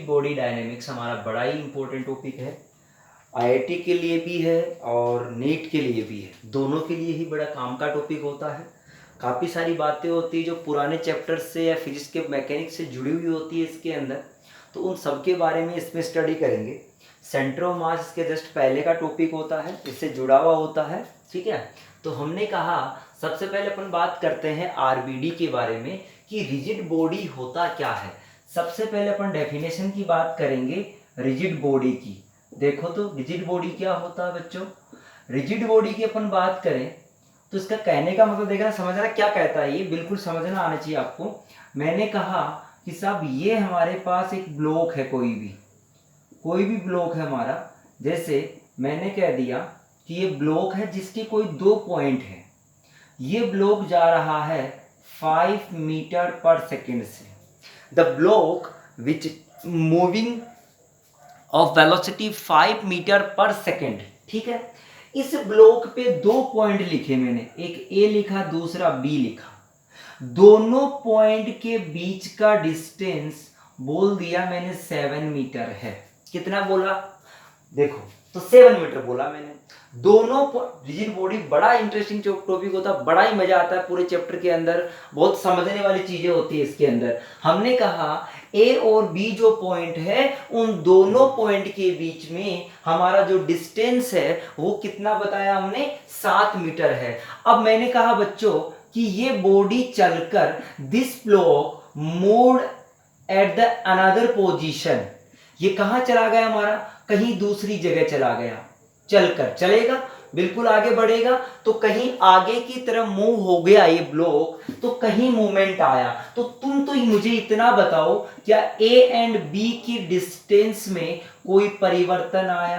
Body dynamics हमारा बड़ा ही important topic है। आईआईटी के लिए भी है और नीट के लिए भी है, दोनों के लिए ही बड़ा काम का टॉपिक होता है। काफ़ी सारी बातें होती है जो पुराने चैप्टर्स से या फिजिक्स के मैकेनिक्स से जुड़ी हुई होती है इसके अंदर, तो उन सब के बारे में इसमें स्टडी करेंगे। सेंटर ऑफ मास इसके जस्ट पहले का टॉपिक होता है, इससे जुड़ा हुआ होता है। ठीक है, तो हमने कहा सबसे पहले अपन बात करते हैं आरबीडी के बारे में कि रिजिड बॉडी होता क्या है। सबसे पहले अपन डेफिनेशन की बात करेंगे रिजिड बॉडी की। देखो तो रिजिड बॉडी क्या होता है बच्चों। रिजिड बॉडी की अपन बात करें तो इसका कहने का मतलब देखना, समझना क्या कहता है, ये बिल्कुल समझना आना चाहिए आपको। मैंने कहा कि साहब ये हमारे पास एक ब्लॉक है, कोई भी ब्लॉक है हमारा। जैसे मैंने कह दिया कि ये ब्लॉक है जिसके कोई 2 पॉइंट है। ये ब्लॉक जा रहा है 5 मीटर पर सेकेंड से। The block which moving of velocity 5 metre per second. ठीक है, इस ब्लॉक पे 2 पॉइंट लिखे मैंने, एक ए लिखा दूसरा बी लिखा। दोनों पॉइंट के बीच का डिस्टेंस बोल दिया मैंने 7 मीटर है। कितना बोला देखो, तो 7 मीटर बोला मैंने। दोनों रिजिड बॉडी बड़ा इंटरेस्टिंग टॉपिक होता है, बड़ा ही मजा आता है पूरे चैप्टर के अंदर, बहुत समझने वाली चीजें होती है इसके अंदर। हमने कहा ए और बी जो पॉइंट है उन दोनों पॉइंट के बीच में हमारा जो डिस्टेंस है वो कितना बताया हमने, 7 मीटर है। अब मैंने कहा बच्चों कि ये बॉडी चलकर this block moved at the another position, ये कहां चला गया हमारा, कहीं दूसरी जगह चला गया। चलकर चलेगा, बिल्कुल आगे बढ़ेगा, तो कहीं आगे की तरफ मूव हो गया ये ब्लॉक, तो कहीं मूवमेंट आया। तो तुम तो मुझे इतना बताओ, क्या ए एंड बी की डिस्टेंस में कोई परिवर्तन आया?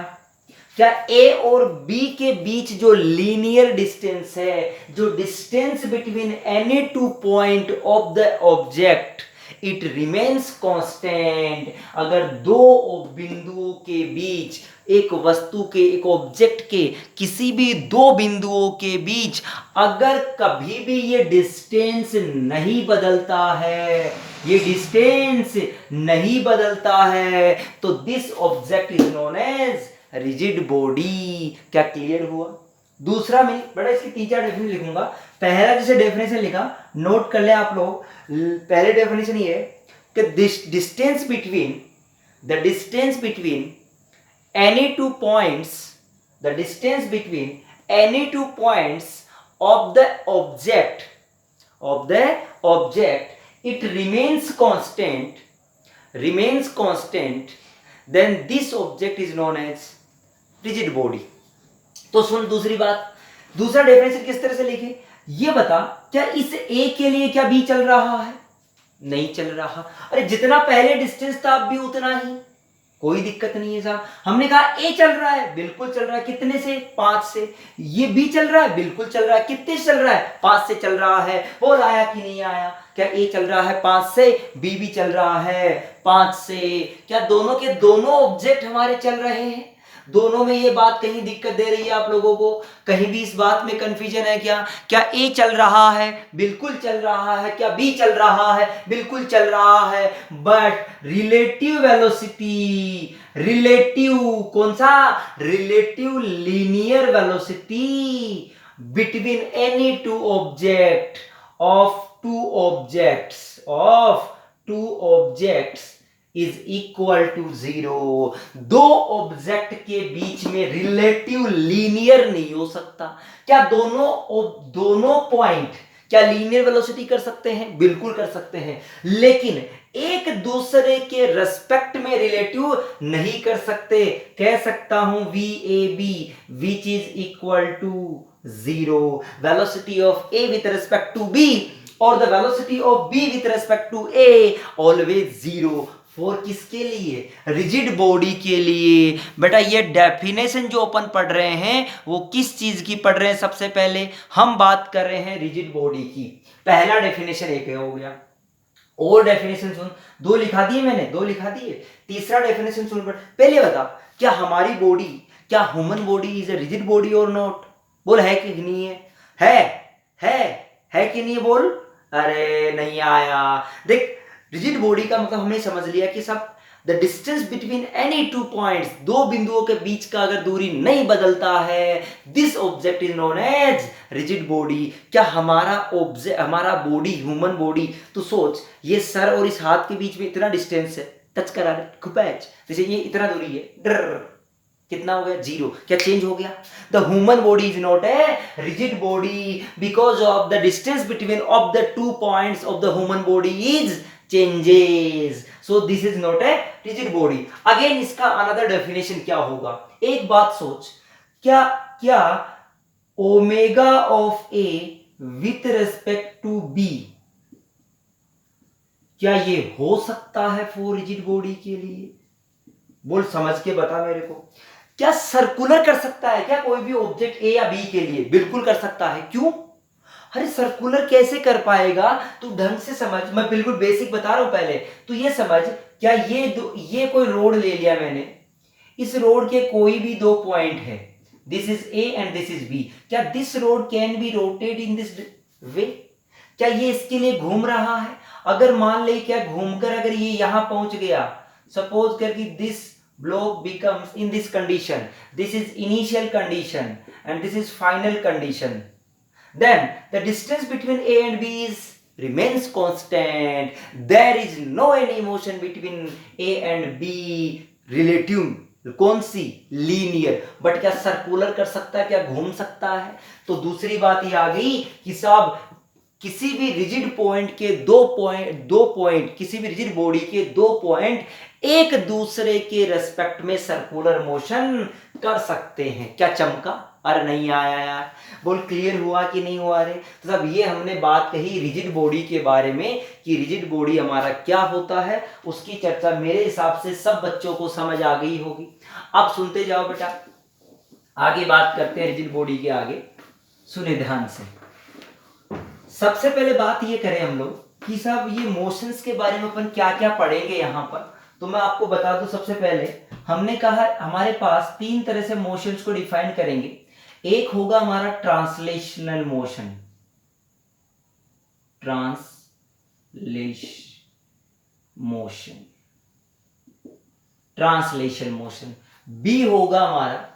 क्या ए और बी के बीच जो लीनियर डिस्टेंस है, जो distance between any 2 point of the object, it remains constant. अगर दो बिंदुओं के बीच, एक वस्तु के, एक ऑब्जेक्ट के किसी भी 2 बिंदुओं के बीच अगर कभी भी ये डिस्टेंस नहीं बदलता है, ये डिस्टेंस नहीं बदलता है, तो this object is known as rigid body. क्या क्लियर हुआ? दूसरा मैं बड़ा इसकी 3-4 डेफिनेशन लिखूंगा। पहला जैसे डेफिनेशन लिखा, नोट कर ले आप लोग। पहले डेफिनेशन ये है कि distance between the distance between any 2 points, the distance between any 2 points of the object it remains constant, then this object is known as rigid body। तो सुन दूसरी बात, दूसरा डेफिनेशन किस तरह से लिखे, ये बता क्या इस ए के लिए क्या बी चल रहा है? नहीं चल रहा। अरे जितना पहले डिस्टेंस था अब भी उतना ही, कोई दिक्कत नहीं है साहब। हमने कहा ए चल रहा है, बिल्कुल चल रहा है। कितने से? 5 से। ये बी चल रहा है, बिल्कुल चल रहा है। कितने से चल रहा है? 5 से चल रहा है। बोल आया कि नहीं आया? क्या ए चल रहा है 5 से, बी भी चल रहा है 5 से? क्या दोनों के दोनों ऑब्जेक्ट हमारे चल रहे हैं? दोनों में ये बात कहीं दिक्कत दे रही है आप लोगों को? कहीं भी इस बात में कंफ्यूजन है क्या? क्या ए चल रहा है? बिल्कुल चल रहा है। क्या बी चल रहा है? बिल्कुल चल रहा है। बट रिलेटिव वेलोसिटी, रिलेटिव कौन सा? Relative linear velocity between any 2 object of 2 objects is equal to 0। 2 object के बीच में रिलेटिव लीनियर नहीं हो सकता। क्या दोनों पॉइंट क्या लीनियर वेलोसिटी कर सकते हैं? बिल्कुल कर सकते हैं, लेकिन एक दूसरे के रेस्पेक्ट में रिलेटिव नहीं कर सकते। कह सकता हूं VAB which is equal to 0। Velocity of A with respect to B और the velocity of B with respect to A always 0। For किसके लिए? रिजिड बॉडी के लिए। बेटा ये डेफिनेशन जो अपन पढ़ रहे हैं वो किस चीज की पढ़ रहे हैं? सबसे पहले हम बात कर रहे हैं रिजिड बॉडी की। पहला डेफिनेशन एक हो गया, और डेफिनेशन सुन, 2 लिखा दिए मैंने, 2 लिखा दिए। तीसरा डेफिनेशन सुन, पहले बता क्या हमारी बॉडी, क्या human body is a rigid body और नॉट? बोल है कि नहीं है? है कि नहीं? बोल। अरे नहीं आया। देख रिजिड बॉडी का मतलब हमने समझ लिया कि सब the distance between any two points, दो बिंदुओं के बीच का अगर दूरी नहीं बदलता है, this object is known as rigid body. क्या हमारा ऑब्जेक्ट, हमारा बॉडी, ह्यूमन बॉडी, तो सोच ये सर और इस हाथ के बीच में इतना डिस्टेंस है, टच करा रहे खुपैच, जैसे ये इतना दूरी है, डर कितना हो गया, 0। क्या चेंज हो गया? The human body is not a rigid body because of the distance between of the two points of the human body is changes, so this is not a rigid body. Again इसका another definition क्या होगा? एक बात सोच, क्या क्या omega of A with respect to B, क्या ये हो सकता है फॉर रिजिड बॉडी के लिए? बोल, समझ के बता मेरे को। क्या सर्कुलर कर सकता है क्या कोई भी ऑब्जेक्ट ए या बी के लिए? बिल्कुल कर सकता है। क्यों? अरे सर्कुलर कैसे कर पाएगा? तू ढंग से समझ, मैं बिल्कुल बेसिक बता रहा हूं पहले। तू ये समझ, क्या ये कोई रोड ले लिया मैंने, इस रोड के कोई भी दो पॉइंट है, this is A and this is B, क्या this rod can be rotate in this way? क्या ये इसके लिए घूम रहा है? अगर मान ले, क्या घूमकर अगर ये यहां पहुंच गया, सपोज कर कि this block becomes in this condition, this is initial condition and this is final condition, then the distance between a and b is remains constant, there is no any motion between a and b relative, कौन सी? Linear. But क्या circular कर सकता है? क्या घूम सकता है? तो दूसरी बात ये आ गई कि साहब किसी भी रिजिड पॉइंट के दो पॉइंट, किसी भी रिजिड बॉडी के दो पॉइंट एक दूसरे के रेस्पेक्ट में सर्कुलर मोशन कर सकते हैं। क्या चमका? अरे नहीं आया यार, बोल क्लियर हुआ कि नहीं हुआ रे? तो सब ये हमने बात कही रिजिड बॉडी के बारे में कि रिजिड बॉडी हमारा क्या होता है, उसकी चर्चा मेरे हिसाब से सब बच्चों को समझ आ गई होगी। अब सुनते जाओ बेटा, आगे बात करते हैं रिजिड बॉडी के आगे, सुने ध्यान से। सबसे पहले बात ये करें हम लोग कि साहब ये मोशंस के बारे में अपन क्या क्या पढ़ेंगे यहाँ पर, तो मैं आपको बता दूं। सबसे पहले हमने कहा हमारे पास तीन तरह से मोशंस को डिफाइन करेंगे। एक होगा हमारा translational motion, translation motion. B होगा हमारा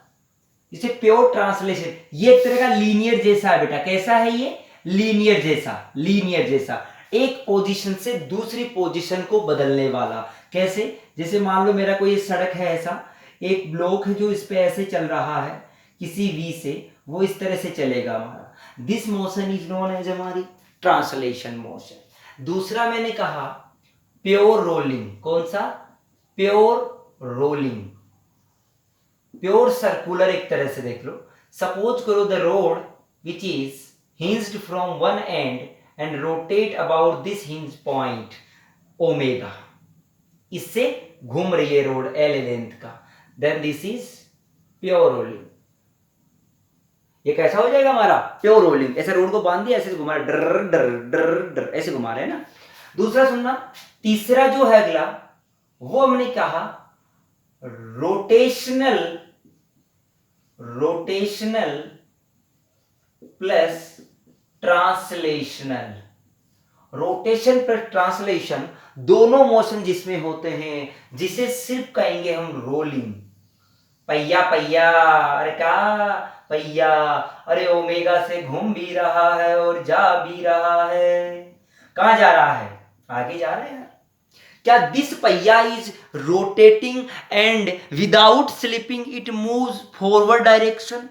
इसे प्योर ट्रांसलेशन, ये एक तरह का लीनियर जैसा है बेटा। कैसा है ये? लीनियर जैसा, एक पोजीशन से दूसरी पोजीशन को बदलने वाला। कैसे? जैसे मान लो मेरा कोई सड़क है, ऐसा एक ब्लॉक है जो इस पे ऐसे चल रहा है किसी वी से, वो इस तरह से चलेगा हमारा। This motion is known as हमारी ट्रांसलेशन मोशन। दूसरा मैंने कहा प्योर रोलिंग। कौन सा? Pure rolling, pure circular. एक तरह से देख लो, सपोज करो the rod which is hinged from one end and rotate about this hinge point omega, इससे घूम रही है रोड L लेंथ का, then this is pure rolling। ये कैसा हो जाएगा हमारा? Pure rolling. ऐसे रोड को बांध दिया, ऐसे घुमा रहे, डर डर डर डर ऐसे घुमा रहे हैं ना। दूसरा सुनना, तीसरा जो है अगला, वो हमने कहा rotational plus translational. Rotation plus translation दोनों मोशन जिसमें होते हैं, जिसे सिर्फ कहेंगे हम रोलिंग। पहिया पहिया, अरे क्या पहिया, अरे ओमेगा से घूम भी रहा है और जा भी रहा है। कहां जा रहा है? आगे जा रहा है। क्या दिस पहिया is rotating and without slipping it moves forward direction?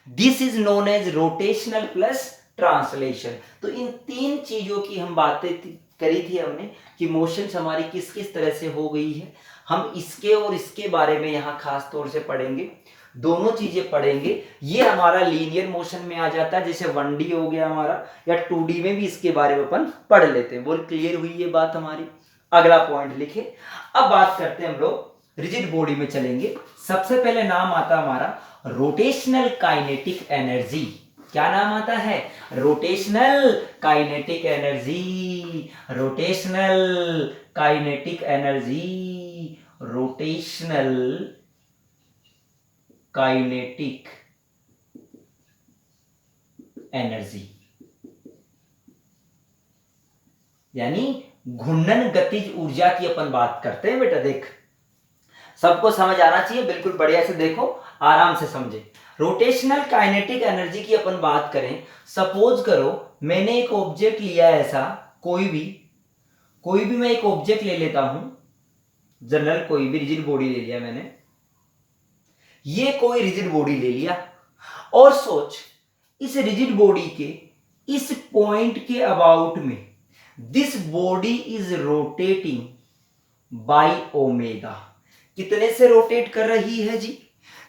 This is known as rotational plus translation. तो इन तीन चीजों की हम बातें करी थी हमने कि मोशंस हमारी किस किस तरह से हो गई है। हम इसके और इसके बारे में यहाँ खास तौर से पढ़ेंगे, दोनों चीजें पढ़ेंगे। ये हमारा लीनियर मोशन में आ जाता है, जैसे 1D हो गया हमारा, या 2D में भी इसके बारे में अपन पढ़ लेते हैं। बोल क्लियर हुई ये बात हमारी? अगला पॉइंट लिखे। अब बात करते हैं हम लोग रिजिड बॉडी में चलेंगे। सबसे पहले नाम आता हमारा रोटेशनल काइनेटिक एनर्जी। क्या नाम आता है? Rotational kinetic energy, rotational kinetic energy, rotational kinetic energy, यानी घूर्णन गतिज ऊर्जा की अपन बात करते हैं बेटा। देख सबको समझ आना चाहिए, बिल्कुल बढ़िया से देखो, आराम से समझे। रोटेशनल काइनेटिक एनर्जी की अपन बात करें, सपोज करो मैंने एक ऑब्जेक्ट लिया ऐसा, कोई भी मैं एक ऑब्जेक्ट ले लेता हूं, जनरल कोई भी रिजिड बॉडी ले लिया मैंने, ये कोई रिजिड बॉडी ले लिया, और सोच इस रिजिड बॉडी के इस पॉइंट के अबाउट में this body is rotating by omega. कितने से रोटेट कर रही है जी?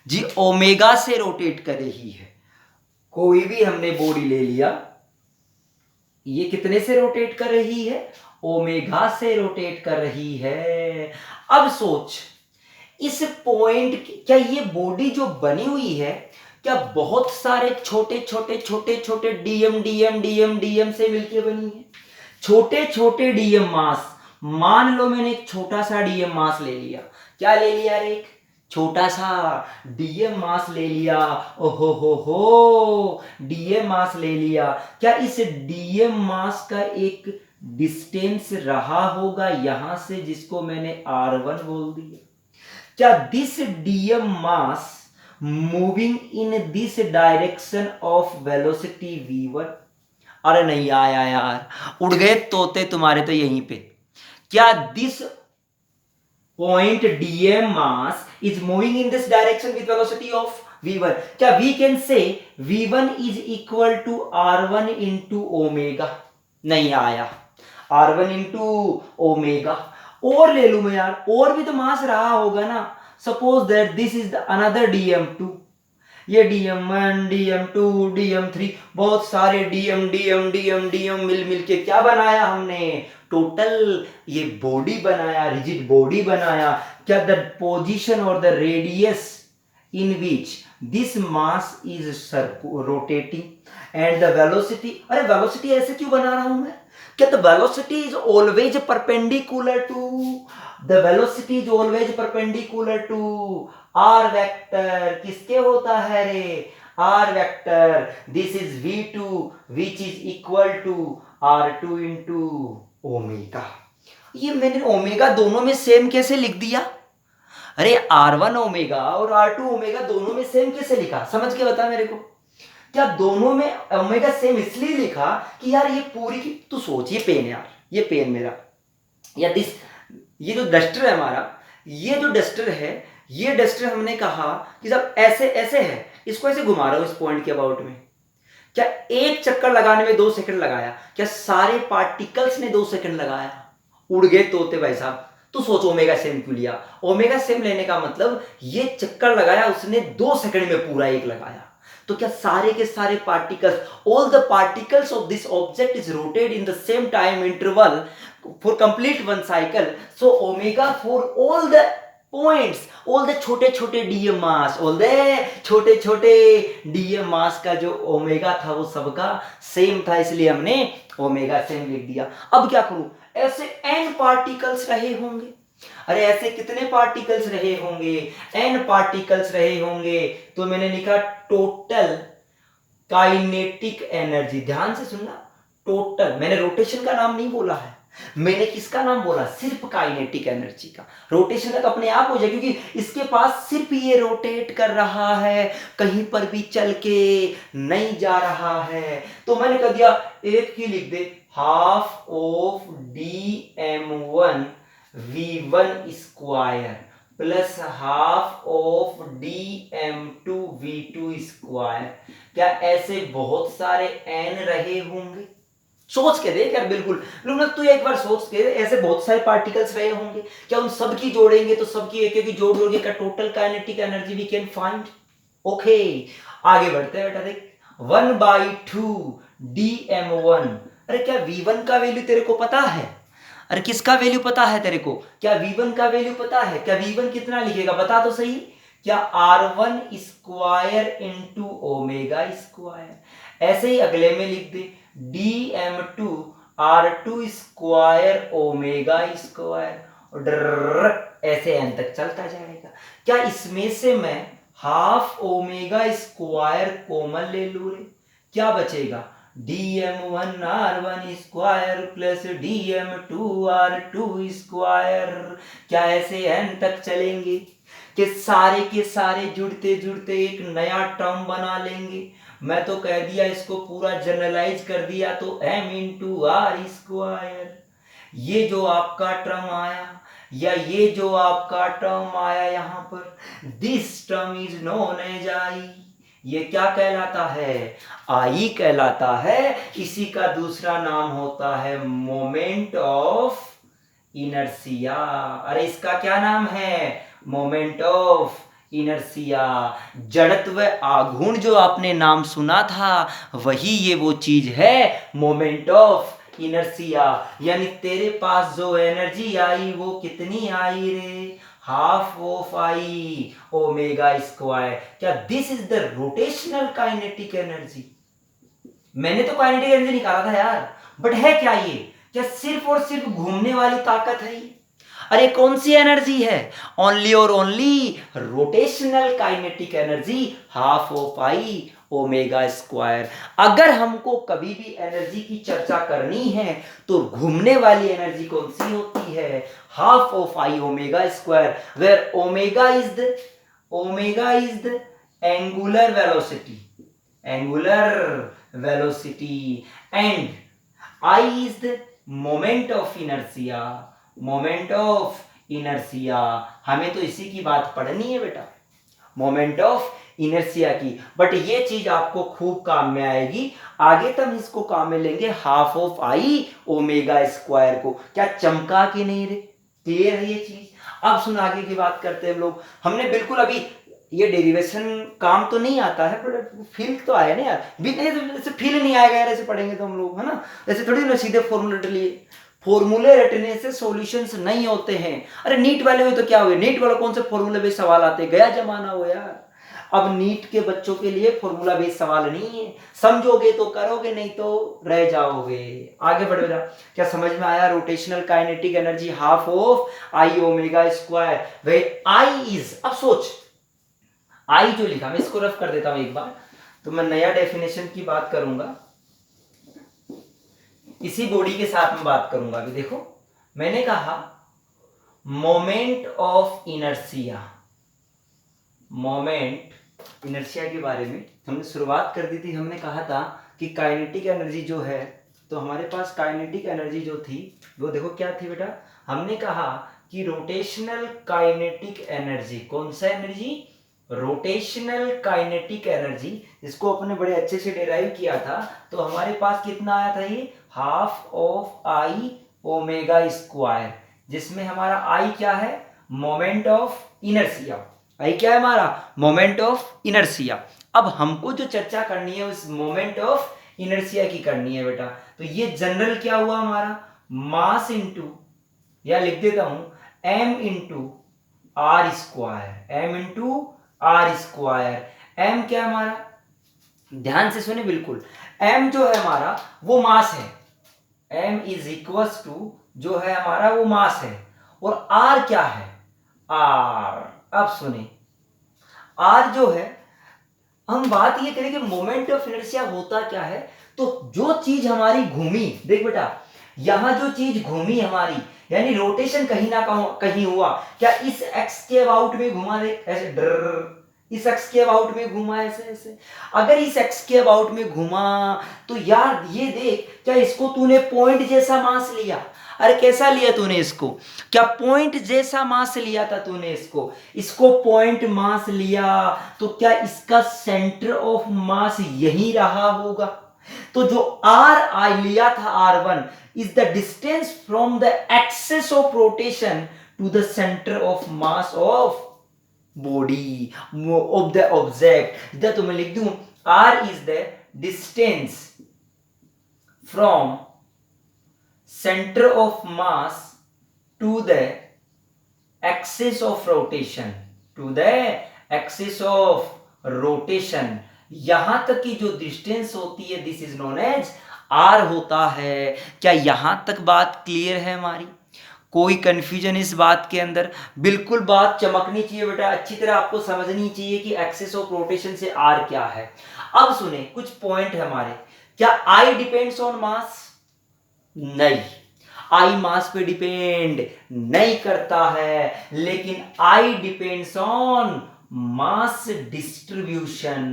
जी ओमेगा से रोटेट कर रही है। कोई भी हमने बॉडी ले लिया, ये कितने से रोटेट कर रही है? ओमेगा से रोटेट कर रही है। अब सोच इस पॉइंट, क्या ये बॉडी जो बनी हुई है, क्या बहुत सारे छोटे छोटे छोटे छोटे डीएम डीएम डीएम डीएम से मिलकर बनी है? छोटे छोटे डीएम मास, मान लो मैंने एक छोटा सा डीएम मास ले लिया, क्या ले लिया रे? एक छोटा सा डीएम मास ले लिया। ओहो हो डीएम मास ले लिया। क्या इस डीएम मास का एक डिस्टेंस रहा होगा यहां से, जिसको मैंने R1 बोल दिया? क्या this DM mass moving in this direction of velocity v1? अरे नहीं आया यार, उड़ गए तोते तुम्हारे तो यहीं पे। क्या this point dm mass is moving in this direction with velocity of v1? क्या we can say v1 is equal to r1 into omega? नहीं आया, r1 into omega। और ले लूं मैं यार, और भी तो मास रहा होगा ना। Suppose that this is another dm2, ये dm1 dm2 dm3, बहुत सारे dm मिल के क्या बनाया हमने? टोटल ये बॉडी बनाया, रिजिड बॉडी बनाया। क्या द पोजीशन और the radius in which this mass is rotating and the velocity, अरे वेलोसिटी ऐसे क्यों बना रहा हूं मैं? क्या the velocity is always perpendicular to, the velocity is always perpendicular to R vector. किसके होता है रे? R vector. This is v2 which is equal to r2 into omega. ये मैंने ओमेगा दोनों में सेम कैसे लिख दिया? अरे R1 ओमेगा और R2 ओमेगा दोनों में सेम कैसे लिखा? समझ के बता मेरे को। क्या दोनों में ओमेगा सेम इसलिए लिखा कि यार ये पूरी की, तू सोच, ये पेन यार, ये पेन मेरा, या दिस, ये जो डस्टर है हमारा, ये जो डस्टर है, ये डस्टर हमने कहा कि जब ऐसे ऐसे है, इसको ऐसे घुमा रहा हूं इस पॉइंट के अबाउट में, क्या एक चक्कर लगाने में 2 सेकंड लगाया? क्या सारे पार्टिकल्स ने 2 सेकंड लगाया? उड़ गए तोते भाई साहब। तो सोचो ओमेगा सेम क्यों लिया? ओमेगा सेम लेने का मतलब ये चक्कर लगाया उसने 2 सेकंड में पूरा एक लगाया। तो क्या सारे के सारे particles, all the particles of this object is rotate in the same time interval for complete one cycle. So omega for all the points, all the छोटे छोटे डीएम मास, ऑल द छोटे छोटे डीएम मास का जो omega था वो सबका same था, इसलिए हमने ओमेगा सेम लिख दिया। अब क्या करूं? ऐसे n पार्टिकल्स रहे होंगे, अरे ऐसे कितने पार्टिकल्स रहे होंगे? n पार्टिकल्स रहे होंगे। तो मैंने लिखा टोटल काइनेटिक एनर्जी। ध्यान से सुनना, टोटल, मैंने रोटेशन का नाम नहीं बोला है, मैंने किसका नाम बोला? सिर्फ काइनेटिक एनर्जी का। रोटेशन का तो अपने आप हो जाए, क्योंकि इसके पास सिर्फ ये रोटेट कर रहा है, कहीं पर भी चल के नहीं जा रहा है। तो मैंने कह दिया एक की लिख दे, half of dm1 v1 square plus half of dm2 v2 square. क्या ऐसे बहुत सारे n रहे होंगे? सोच के देख यार, बिल्कुल लुनक तू एक बार सोच के, ऐसे बहुत सारे पार्टिकल्स रहे होंगे, क्या उन सब की जोड़ेंगे तो सबकी एक एक जोड़ जोड़ के total kinetic energy we can find. Okay आगे बढ़ते हैं बेटा। देख 1/2 dm1। अरे क्या v1 का वैल्यू तेरे को पता है? अरे किसका वैल्यू पता है तेरे को? क्या v1 का वैल्यू पता है? क्या v1 कितना लिखेगा बता तो सही। क्या r1 square into omega square. ऐसे ही अगले में लिख दे dm2 r2 square omega square, ऐसे n तक चलता जाएगा। क्या इसमें से मैं हाफ ओमेगा स्क्वायर कॉमन ले लूं रे? क्या बचेगा? dm1r1 square plus dm2r2 square. क्या ऐसे n तक चलेंगे कि सारे के सारे जुड़ते जुड़ते एक नया टर्म बना लेंगे? मैं तो कह दिया, इसको पूरा जनरलाइज कर दिया तो m इंटू आर स्क्वायर। ये जो आपका टर्म आया या ये जो आपका टर्म आया यहाँ पर, this term is known as I. ये क्या कहलाता है? आई कहलाता है। इसी का दूसरा नाम होता है मोमेंट ऑफ इनर्शिया। अरे इसका क्या नाम है? Moment of inertia. जड़त्व आघूर्ण जो आपने नाम सुना था, वही ये वो चीज है, मोमेंट ऑफ इनर्शिया। यानी तेरे पास जो एनर्जी आई वो कितनी आई रे? Half of I omega square. क्या this is the rotational kinetic energy? मैंने तो काइनेटिक एनर्जी निकाला था यार, बट है क्या ये? क्या सिर्फ और सिर्फ घूमने वाली ताकत है ये? अरे कौन सी एनर्जी है? ओनली और only rotational kinetic energy, half of I omega square. अगर हमको कभी भी एनर्जी की चर्चा करनी है तो घूमने वाली एनर्जी कौन सी होती है? Half of I omega square, where omega is the angular velocity, and I is the moment of inertia. हमें तो इसी की बात पढ़नी है बेटा, मोमेंट ऑफ इनर्शिया की। बट ये चीज आपको खूब काम में आएगी आगे, तब इसको काम में लेंगे half of I omega square को। क्या चमका के नहीं रे? क्लियर है ये चीज? अब सुन, आगे की बात करते हैं हम लोग। हमने बिल्कुल अभी ये डेरिवेशन काम तो नहीं आता है, पर फील तो आया ना यार। भी नहीं तो ऐसे फील नहीं आएगा यार, ऐसे पढ़ेंगे तो हम लोग, है ना? ऐसे थोड़ी ना सीधे फॉर्मूले रट लिए। फॉर्मूले रटने से सॉल्यूशंस नहीं होते हैं। अरे नीट वाले में तो क्या हुए, नीट वाले कौन से फॉर्मूले बेस्ड सवाल आते? गया जमाना हो यार। अब नीट के बच्चों के लिए फॉर्मूला बेस्ड सवाल नहीं है। समझोगे तो करोगे, नहीं तो रह जाओगे। आगे बढ़ बेटा, क्या समझ में आया? Rotational kinetic energy half of I omega square, way I is. अब सोच, आई जो लिखा, मैं इसको रफ कर देता हूं एक बार, तो मैं नया डेफिनेशन की बात करूंगा, इसी बॉडी के साथ में बात करूंगा। अभी देखो, मैंने कहा moment of inertia, moment inertia के बारे में हमने शुरुआत कर दी थी। हमने कहा था कि काइनेटिक एनर्जी जो है, तो हमारे पास काइनेटिक एनर्जी जो थी वो देखो क्या थी बेटा। हमने कहा कि रोटेशनल काइनेटिक एनर्जी, कौन सा एनर्जी? रोटेशनल काइनेटिक एनर्जी, इसको अपने बड़े अच्छे से डिराइव किया था। तो हमारे पास कितना आया था ये? Half of I omega square, जिसमें हमारा आई क्या है? Moment of inertia. आई क्या है हमारा? Moment of inertia. अब हमको जो चर्चा करनी है उस मोमेंट ऑफ इनर्शिया की करनी है बेटा। तो ये जनरल क्या हुआ हमारा? मास इंटू, या लिख देता हूं m into are square, m into are square. m क्या है हमारा? ध्यान से सुने बिल्कुल, m जो है हमारा वो मास है, m इज इक्वल टू जो है हमारा वो मास है। और r क्या है? r। अब सुने, r जो है, हम बात ये करें कि मोमेंट ऑफ इनर्शिया होता क्या है। तो जो चीज हमारी घूमी, देख बेटा, यहां जो चीज घूमी हमारी, यानी रोटेशन कहीं ना कहीं हुआ। क्या इस एक्स के अबाउट में घुमा, देख ऐसे डर, इस एक्स के अबाउट में घुमा ऐसे ऐसे। अगर इस एक्स के अबाउट में घुमा तो यार ये देख, क्या इसको तूने पॉइंट जैसा मास लिया? अरे कैसा लिया तूने इसको? क्या पॉइंट जैसा मास लिया था तूने इसको? इसको पॉइंट मास लिया, तो क्या इसका सेंटर ऑफ मास यही रहा होगा? तो जो आर आई लिया था, R1 is the distance from the axis of rotation to the center of mass of body of the object। इधर तो मैं लिख दूं R is the distance from center of mass to the axis of rotation, to the axis of rotation। यहां तक की जो distance होती है, this is known as R होता है। क्या यहां तक बात क्लियर है हमारी? कोई कंफ्यूजन इस बात के अंदर? बिल्कुल बात चमकनी चाहिए बेटा, अच्छी तरह आपको समझनी चाहिए कि एक्सिस ऑफ रोटेशन से आर क्या है। अब सुने, कुछ पॉइंट है हमारे, क्या आई डिपेंड्स ऑन मास? नहीं, आई मास पे डिपेंड नहीं करता है, लेकिन I depends on mass distribution.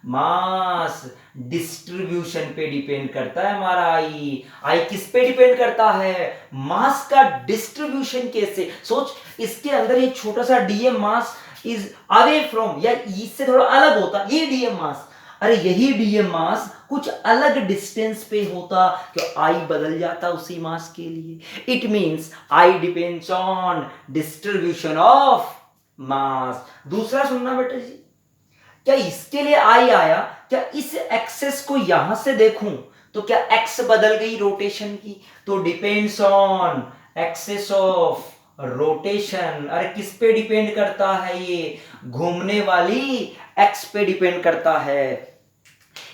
Mass distribution पे डिपेंड करता है हमारा आई। आई किस पे डिपेंड करता है? मास का डिस्ट्रीब्यूशन कैसे। सोच, इसके अंदर एक छोटा सा DM mass is away from, या इससे थोड़ा अलग होता ये डीएम मास, अरे यही डीएम मास कुछ अलग डिस्टेंस पे होता, कि आई बदल जाता उसी मास के लिए। It means I depends on distribution of mass. दूसरा सुनना बेटा जी, क्या इसके लिए आई आया, क्या इस एक्सेस को यहां से देखूं तो क्या एक्स बदल गई रोटेशन की? तो depends on axis of rotation. अरे किस पे डिपेंड करता है ये? घूमने वाली एक्स पे डिपेंड करता है।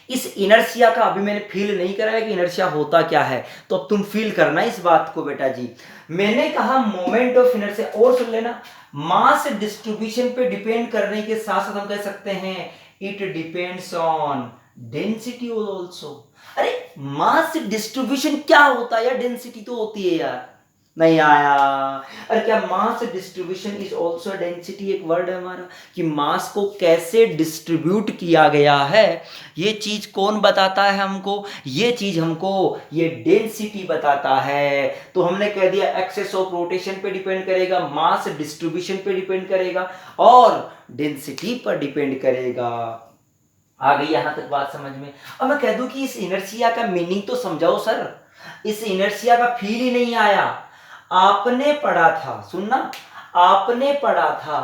इस इनर्शिया का अभी मैंने फील नहीं कराया कि इनर्शिया होता क्या है, तो अब तुम फील करना इस बात को बेटा जी। मैंने कहा मोमेंट ऑफ इनर्शिया, और सुन लेना, मास डिस्ट्रीब्यूशन पे डिपेंड करने के साथ साथ हम कह सकते हैं it depends on density also. अरे मास डिस्ट्रीब्यूशन क्या होता है यार? डेंसिटी तो होती है यार। नहीं आया। अरे क्या mass distribution is also density? एक वर्ड है हमारा, कि मास को कैसे डिस्ट्रीब्यूट किया गया है ये चीज कौन बताता है हमको? ये चीज हमको ये डेंसिटी बताता है। तो हमने कह दिया एक्सेस ऑफ रोटेशन पे डिपेंड करेगा, मास डिस्ट्रीब्यूशन पे डिपेंड करेगा, और डेंसिटी पर डिपेंड करेगा। आ गई यहां तक बात समझ में? अब मैं कह दूं कि इस इनर्शिया का मीनिंग तो समझाओ सर, इस इनर्शिया का फील ही नहीं आया। आपने पढ़ा था, सुनना, आपने पढ़ा था,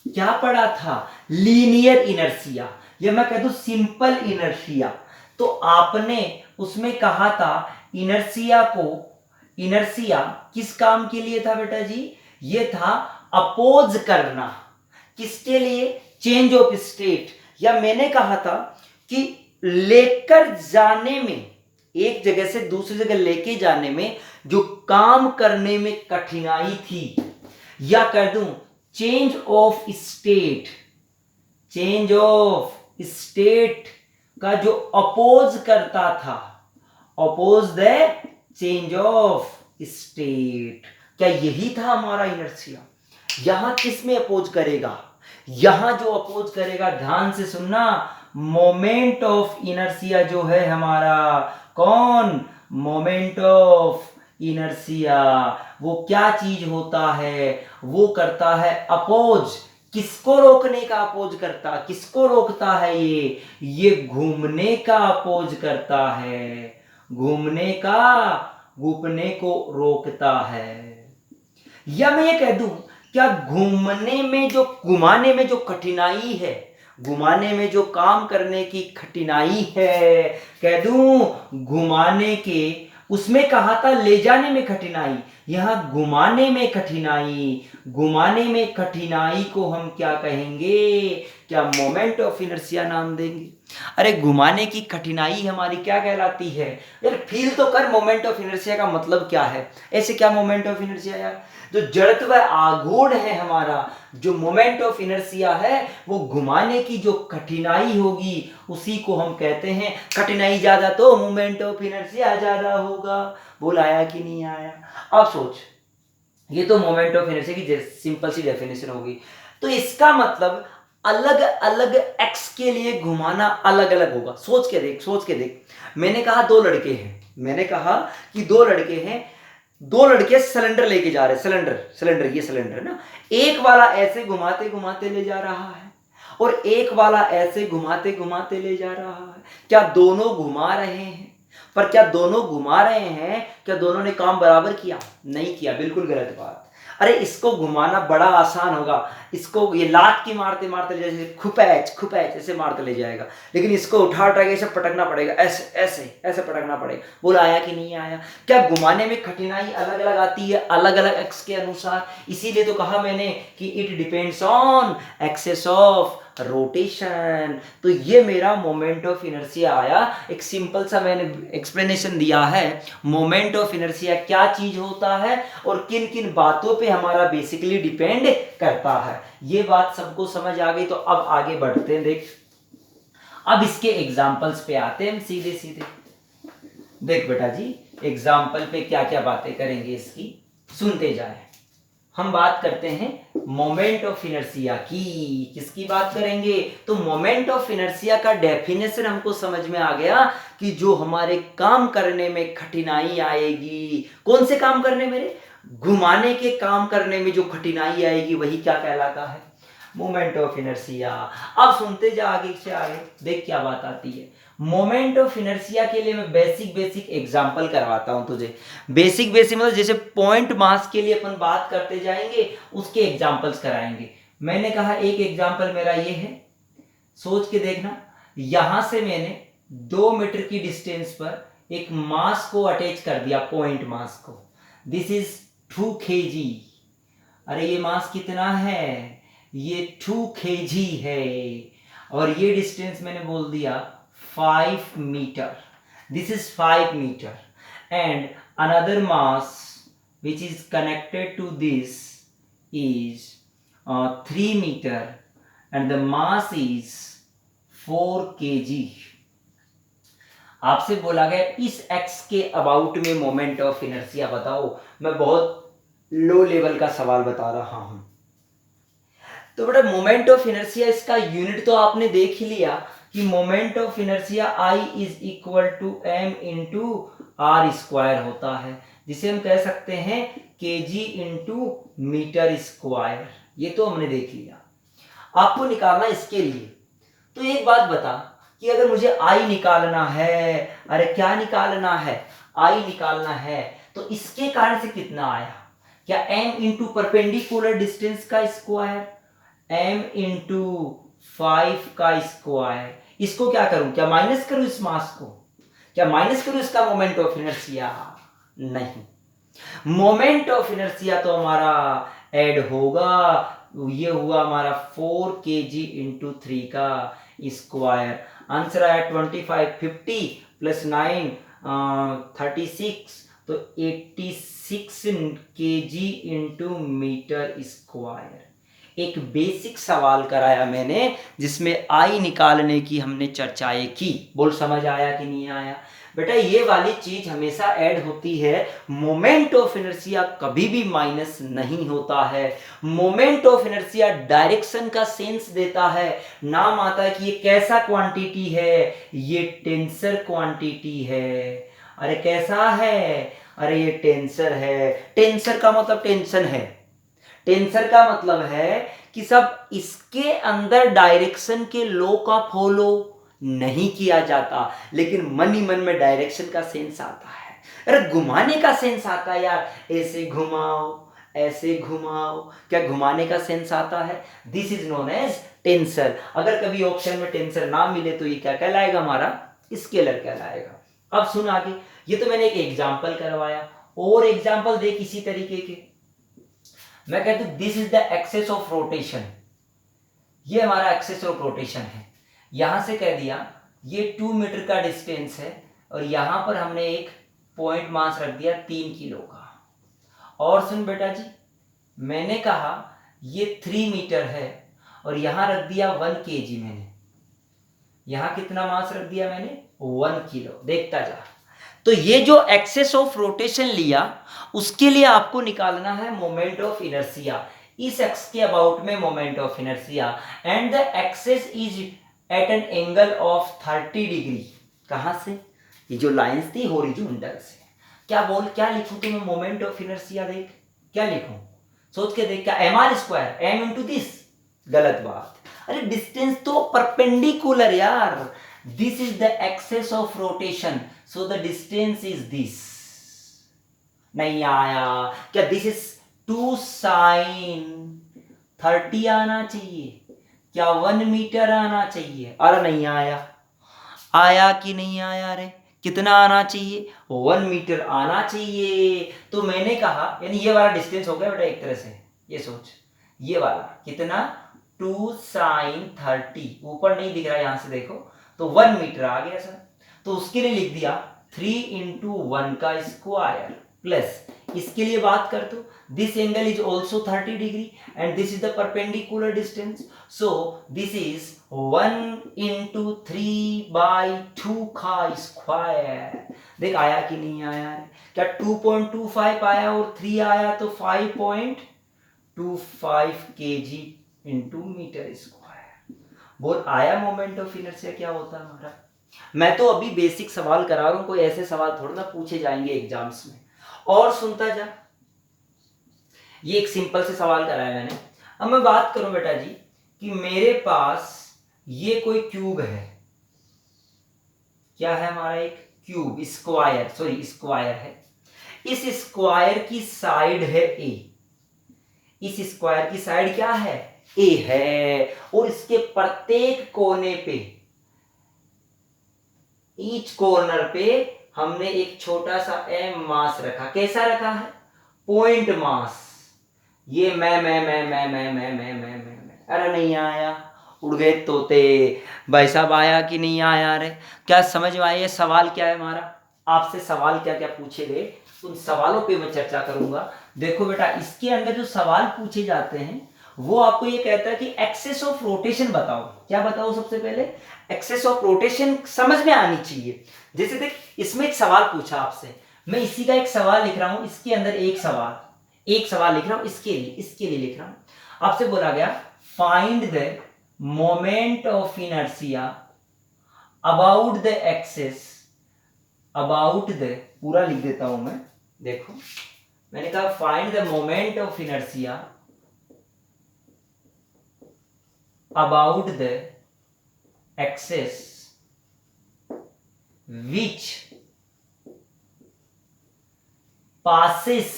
क्या पढ़ा था? लीनियर इनर्शिया, या मैं कह दूं सिंपल इनर्शिया। तो आपने उसमें कहा था इनर्शिया को, इनर्शिया किस काम के लिए था बेटा जी? ये था अपोज करना। किसके लिए? Change of state. या मैंने कहा था कि लेकर जाने में, एक जगह से दूसरी जगह लेके जाने में जो काम करने में कठिनाई थी, या कह दूं change of state, change of state का जो अपोज करता था, oppose the change of state. क्या यही था हमारा इनर्शिया? यहां किस में अपोज करेगा? यहां जो अपोज करेगा, ध्यान से सुनना, मोमेंट ऑफ इनर्शिया जो है हमारा, कौन? Moment of inertia. वो क्या चीज होता है? वो करता है अपोज। किसको रोकने का अपोज करता? किसको रोकता है ये घूमने का अपोज करता है। घूमने का, घूमने को रोकता है। या मैं ये कह दूं, क्या घूमने में जो, घुमाने में जो कठिनाई है, घुमाने में जो काम करने की कठिनाई है, कह दूं घुमाने के, उसमें कहा था ले जाने में कठिनाई, यहां घुमाने में कठिनाई। घुमाने में कठिनाई को हम क्या कहेंगे? क्या मोमेंट ऑफ इनर्शिया नाम देंगे। अरे घुमाने की कठिनाई हमारी क्या कहलाती है यार? फील तो कर, मोमेंट ऑफ इनर्शिया का मतलब क्या है। ऐसे क्या मोमेंट ऑफ इनर्शिया यार? जो जड़त्व आघूर्ण है हमारा, जो मोमेंट ऑफ इनर्शिया है, वो घुमाने की जो कठिनाई होगी उसी को हम कहते हैं। कठिनाई ज्यादा तो मोमेंट ऑफ इनर्शिया ज्यादा होगा। बोल आया कि नहीं आया? अब सोच, ये तो मोमेंट ऑफ इनर्शिया की सिंपल सी डेफिनेशन होगी। तो इसका मतलब अलग अलग एक्स के लिए घुमाना अलग अलग होगा। सोच के देख, सोच के देख। मैंने कहा दो लड़के हैं, मैंने कहा कि दो लड़के हैं, दो लड़के सिलेंडर लेके जा रहे हैं, सिलेंडर, सिलेंडर, ये सिलेंडर ना, एक वाला ऐसे घुमाते घुमाते ले जा रहा है और एक वाला ऐसे घुमाते घुमाते ले जा रहा है। क्या दोनों घुमा रहे हैं? पर क्या दोनों घुमा रहे हैं? क्या दोनों ने काम बराबर किया? नहीं किया, बिल्कुल गलत बात। अरे इसको घुमाना बड़ा आसान होगा, इसको ये लात की मारते मारते ले जाए, खुपैच खुपैच ऐसे मारते ले जाएगा, लेकिन इसको उठा उठा के ऐसे पटकना पड़ेगा, ऐसे ऐसे ऐसे पटकना पड़ेगा। बोला आया कि नहीं आया? क्या घुमाने में कठिनाई अलग अलग आती है, अलग अलग एक्स के अनुसार। इसीलिए तो कहा मैंने कि it depends on axis of rotation. तो ये मेरा मोमेंट ऑफ इनर्शिया आया। एक सिंपल सा मैंने एक्सप्लेनेशन दिया है, मोमेंट ऑफ इनर्शिया क्या चीज होता है और किन किन बातों पे हमारा बेसिकली डिपेंड करता है। ये बात सबको समझ आ गई। तो अब आगे बढ़ते हैं। देख, अब इसके एग्जाम्पल्स पे आते हैं हम सीधे सीधे। देख बेटा जी, एग्जाम्पल पे क्या क्या बातें करेंगे इसकी, सुनते जाए। हम बात करते हैं मोमेंट ऑफ इनर्शिया की। किसकी बात करेंगे? तो मोमेंट ऑफ इनर्शिया का डेफिनेशन हमको समझ में आ गया कि जो हमारे काम करने में कठिनाई आएगी, कौन से काम करने में? घुमाने के काम करने में जो कठिनाई आएगी वही क्या कहलाता है? Moment of inertia. अब सुनते जा आगे से आगे, देख क्या बात आती है। मोमेंट ऑफ इनर्शिया के लिए मैं बेसिक एग्जांपल करवाता हूं तुझे। बेसिक मतलब जैसे पॉइंट मास के लिए अपन बात करते जाएंगे, उसके एग्जांपल्स कराएंगे। मैंने कहा एक एग्जांपल मेरा ये है, सोच के देखना। यहां से मैंने 2 मीटर की डिस्टेंस पर एक मास को अटैच कर दिया, पॉइंट मास को। This is 2 kg। अरे ये मास कितना है? ये 2 kg है। और ये डिस्टेंस मैंने बोल दिया 5 metre. This is 5 metre and another mass which is connected to this is 3 meter and the mass is 4 kg। आपसे बोला गया इस x के अबाउट में मोमेंट ऑफ इनर्शिया बताओ। मैं बहुत लो लेवल का सवाल बता रहा हूं। तो बेटा मोमेंट ऑफ इनर्शिया, इसका यूनिट तो आपने देख ही लिया कि moment of inertia I is equal to m into are square होता है, जिसे हम कह सकते हैं kg इंटू मीटर स्क्वायर। ये तो हमने देख लिया। आपको निकालना इसके लिए, तो एक बात बता कि अगर मुझे I निकालना है, अरे क्या निकालना है? I निकालना है, तो इसके कारण से कितना आया? क्या m इंटू परपेंडिकुलर डिस्टेंस का स्क्वायर, m इंटू 5 का स्क्वायर। इसको क्या करूं? क्या माइनस करूं इस मास को? क्या माइनस करूं इसका मोमेंट ऑफ इनर्शिया? नहीं, मोमेंट ऑफ इनर्शिया तो हमारा ऐड होगा। ये हुआ हमारा 4 kg इंटू 3 का स्क्वायर। आंसर आया 25, 50 प्लस 9 36, तो 86 kg इंटू मीटर स्क्वायर। एक बेसिक सवाल कराया मैंने जिसमें I निकालने की हमने चर्चाएं की। बोल समझ आया कि नहीं आया? बेटा ये वाली चीज हमेशा ऐड होती है। मोमेंट ऑफ इनर्शिया कभी भी माइनस नहीं होता है। मोमेंट ऑफ इनर्शिया डायरेक्शन का सेंस देता है। नाम आता है कि ये कैसा क्वांटिटी है? ये टेंसर क्वांटिटी है। अरे कैसा है? अरे ये टेंसर है। टेंसर का मतलब टेंशन है। टेंसर का मतलब है कि सब इसके अंदर डायरेक्शन के लॉ का फॉलो नहीं किया जाता, लेकिन मन ही मन में डायरेक्शन का सेंस आता है। अरे घुमाने का सेंस आता है यार, ऐसे घुमाओ, ऐसे घुमाओ, क्या घुमाने का सेंस आता है? This is known as tensor. अगर कभी ऑप्शन में टेंसर ना मिले तो ये क्या कहलाएगा? हमारा स्केलर कहलाएगा। अब सुन आगे, ये तो मैंने एक एग्जाम्पल करवाया, और एग्जाम्पल देख इसी तरीके के। मैं कहता हूं this is the axis of rotation. ये हमारा एक्सेस ऑफ रोटेशन है। यहां से कह दिया ये 2 मीटर का डिस्टेंस है, और यहां पर हमने एक पॉइंट मास रख दिया 3 किलो का। और सुन बेटा जी, मैंने कहा ये 3 मीटर है, और यहां रख दिया 1 kg। मैंने यहां कितना मास रख दिया? मैंने 1 किलो। देखता जा। तो ये जो एक्सेस ऑफ रोटेशन लिया, उसके लिए आपको निकालना है मोमेंट ऑफ इनर्शिया। इस एक्स के अबाउट में moment of inertia, and the axis is at an angle of 30 degree. कहां से? ये जो लाइंस थी हॉरिजॉन्टल से। क्या लिखूं तुम्हें मोमेंट ऑफ इनर्शिया? देख क्या लिखूं, सोच के देख। क्या mr square, m into this? गलत बात। अरे डिस्टेंस तो परपेंडिकुलर यार। This is the axis of rotation, so the distance is this. नहीं आया? क्या दिस इज 2 sin 30 आना चाहिए? क्या 1 मीटर आना चाहिए? अरे नहीं आया। आया कि नहीं आया? रे कितना आना चाहिए? 1 मीटर आना चाहिए। तो मैंने कहा, यानी ये वाला डिस्टेंस हो गया बेटा एक तरह से। ये सोच, ये वाला कितना? 2 sin 30। ऊपर नहीं दिख रहा, यहां से देखो, तो 1 मीटर आ गया सर। तो उसके लिए लिख दिया 3 इंटू 1 का स्क्वायर प्लस इसके लिए बात कर दो, this angle is also 30 degree and this is the perpendicular distance, so this is 1 into 3/2 का स्क्वायर। देख आया कि नहीं आया है, क्या 2.25 आया और 3 आया तो 5.25 kg इंटू मीटर स्क्वायर। बोल आया मोमेंट ऑफ इनर्शिया क्या होता है हमारा। मैं तो अभी बेसिक सवाल करा रहा हूं, कोई ऐसे सवाल थोड़ा ना पूछे जाएंगे एग्जाम्स में। और सुनता जा, ये एक सिंपल से सवाल कराया मैंने। अब मैं बात करूं बेटा जी कि मेरे पास ये कोई क्यूब है, क्या है हमारा एक क्यूब, स्क्वायर, सॉरी स्क्वायर है। इस स्क्वायर की साइड है ए, इस स्क्वायर की साइड क्या है, ए है, और इसके प्रत्येक कोने पे, ईच कॉर्नर पे हमने एक छोटा सा एम मास रखा। कैसा रखा है, पॉइंट मास। ये मैं अरे नहीं आया, उड़ गए तोते। भाई साहब आया कि नहीं आया रे, क्या समझ में आया सवाल क्या है हमारा, आपसे सवाल क्या क्या पूछे गए उन सवालों पे मैं चर्चा करूंगा। देखो बेटा इसके अंदर जो सवाल पूछे जाते हैं वो आपको ये कहता है कि एक्सेस ऑफ रोटेशन बताओ। क्या बताओ, सबसे पहले एक्सेस ऑफ रोटेशन समझ में आनी चाहिए। जैसे देख इसमें एक सवाल पूछा आपसे, मैं इसी का एक सवाल लिख रहा हूं, इसके अंदर एक सवाल लिख रहा हूं, इसके लिए लिख रहा हूं। आपसे बोला गया find the moment of inertia about the axis, about the, पूरा लिख देता हूं मैं। देखो मैंने कहा find the moment of inertia about the axis which passes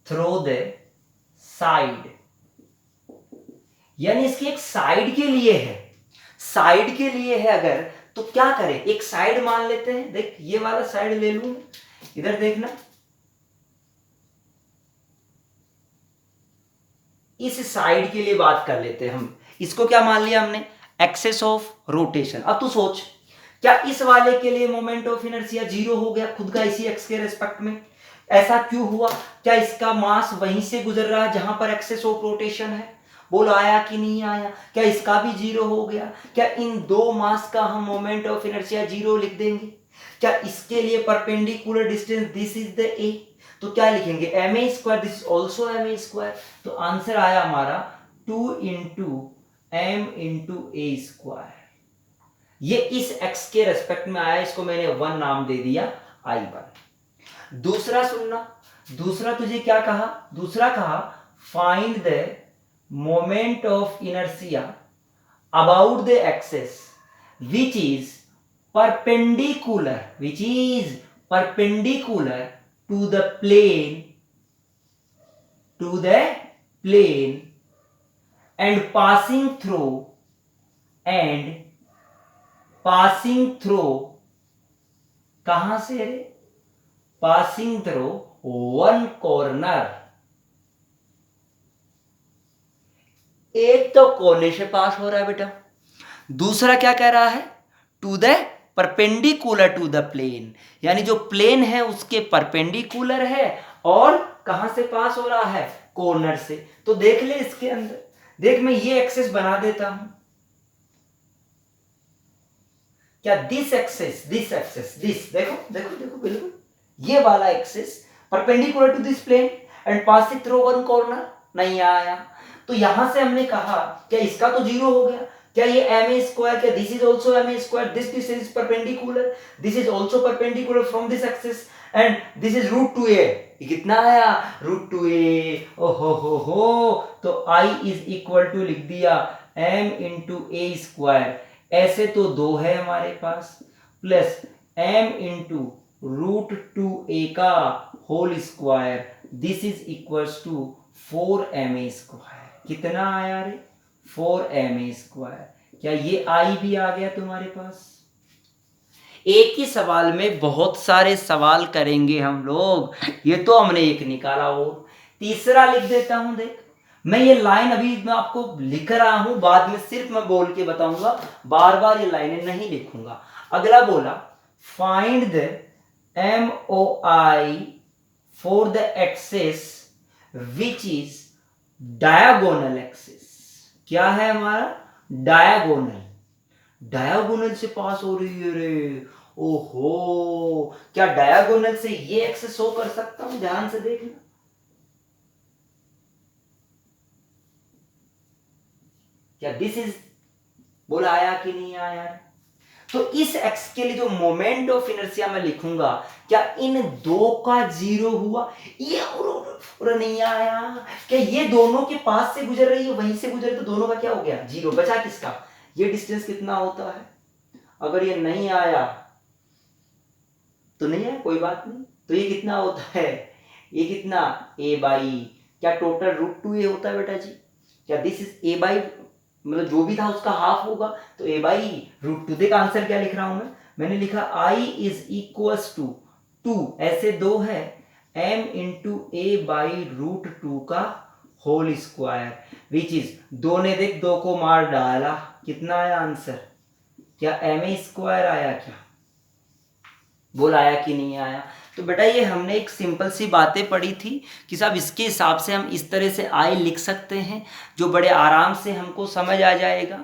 through the side, यानी इसकी एक साइड के लिए है, साइड के लिए है अगर, तो क्या करें, एक साइड मान लेते हैं। देख ये वाला साइड ले लूं, इधर देखना, इस साइड के लिए बात कर लेते हैं हम। इसको क्या मान लिया हमने, एक्सेस ऑफ रोटेशन। अब तू सोच क्या इस वाले के लिए मोमेंट ऑफ इनर्शिया 0 हो गया खुद का इसी एक्स के रेस्पेक्ट में, ऐसा क्यों हुआ, क्या इसका मास वहीं से गुजर रहा है जहां पर एक्सेस ऑफ रोटेशन है। बोलो आया कि नहीं आया, क्या इसका भी 0 हो गया, क्या इन दो मास का हम मोमेंट ऑफ इनर्शिया 0 लिख देंगे। क्या इसके लिए perpendicular distance this is the a, तो क्या लिखेंगे m a square, this is also m a square. तो आंसर आया हमारा 2 into m into a square. ये इस x के रेस्पेक्ट में आया, इसको मैंने 1 नाम दे दिया I1। दूसरा सुनना, दूसरा तुझे क्या कहा, दूसरा कहा find the moment of inertia about the axis which is perpendicular, to the plane and passing through कहां से रे, passing through one corner, एक तो कोने से पास हो रहा है बेटा, दूसरा क्या कह रहा है to the perpendicular to the plane, यानी जो प्लेन है उसके परपेंडिकुलर है और कहां से पास हो रहा है, कॉर्नर से। तो देख ले इसके अंदर, देख मैं ये एक्सेस बना देता हूं, क्या दिस एक्सेस, दिस देखो बिल्कुल ये वाला axis perpendicular to this plane and passing through one corner, नहीं आया। तो यहां से हमने कहा क्या इसका तो 0 हो गया, क्या ये एम ए स्क्वायर, क्या this is also m a square, this distance is perpendicular, this is also perpendicular from this axis and this is √2a, ये कितना आया √2a। हो तो I इज इक्वल टू लिख दिया m इंटू ए स्क्वायर, ऐसे तो 2 है हमारे पास, प्लस m इंटू √2a का whole square, this is equals to 4ma square. कितना आया रे 4ma स्क्वायर। क्या ये I भी आ गया तुम्हारे पास। एक ही सवाल में बहुत सारे सवाल करेंगे हम लोग, ये तो हमने एक निकाला। और तीसरा लिख देता हूं, देख मैं ये लाइन अभी मैं आपको लिख रहा हूं, बाद में सिर्फ मैं बोल के बताऊंगा, बार बार ये लाइनें नहीं लिखूंगा। अगला बोला find the MOI for the axis which is diagonal axis। क्या है हमारा? डायगोनल। डायगोनल से पास हो रही है रे। ओहो, क्या डायगोनल से ये एक्सेस शो कर सकता हूं? ध्यान से देखना। क्या दिस इज, बोला आया कि नहीं आया? तो इस एक्स के लिए जो मोमेंट ऑफ इनर्शिया मैं लिखूंगा, क्या इन दो का जीरो हुआ? ये और नहीं आया। क्या ये दोनों के पास से गुजर रही है, वहीं से गुजर, तो दोनों का क्या हो गया? जीरो। बचा किसका? ये डिस्टेंस कितना होता है? अगर ये नहीं आया तो नहीं आया, कोई बात नहीं। तो ये कितना होता है? ये कितना? a बाई, क्या टोटल √2a होता है बेटा जी? क्या दिस इज a बाई, मतलब जो भी था उसका हाफ होगा, तो a बाई √2। देख आंसर क्या लिख रहा हूं मैं? मैंने लिखा I इज इक्वल्स टू 2, ऐसे दो है, m इंटू a बाई √2 का होल स्क्वायर, विच इज, दो ने देख दो को मार डाला, कितना आया आंसर? क्या ma स्क्वायर आया? क्या बोल आया कि नहीं आया? तो बेटा ये हमने एक सिंपल सी बातें पढ़ी थी कि साहब इसके हिसाब से हम इस तरह से आई लिख सकते हैं, जो बड़े आराम से हमको समझ आ जाएगा।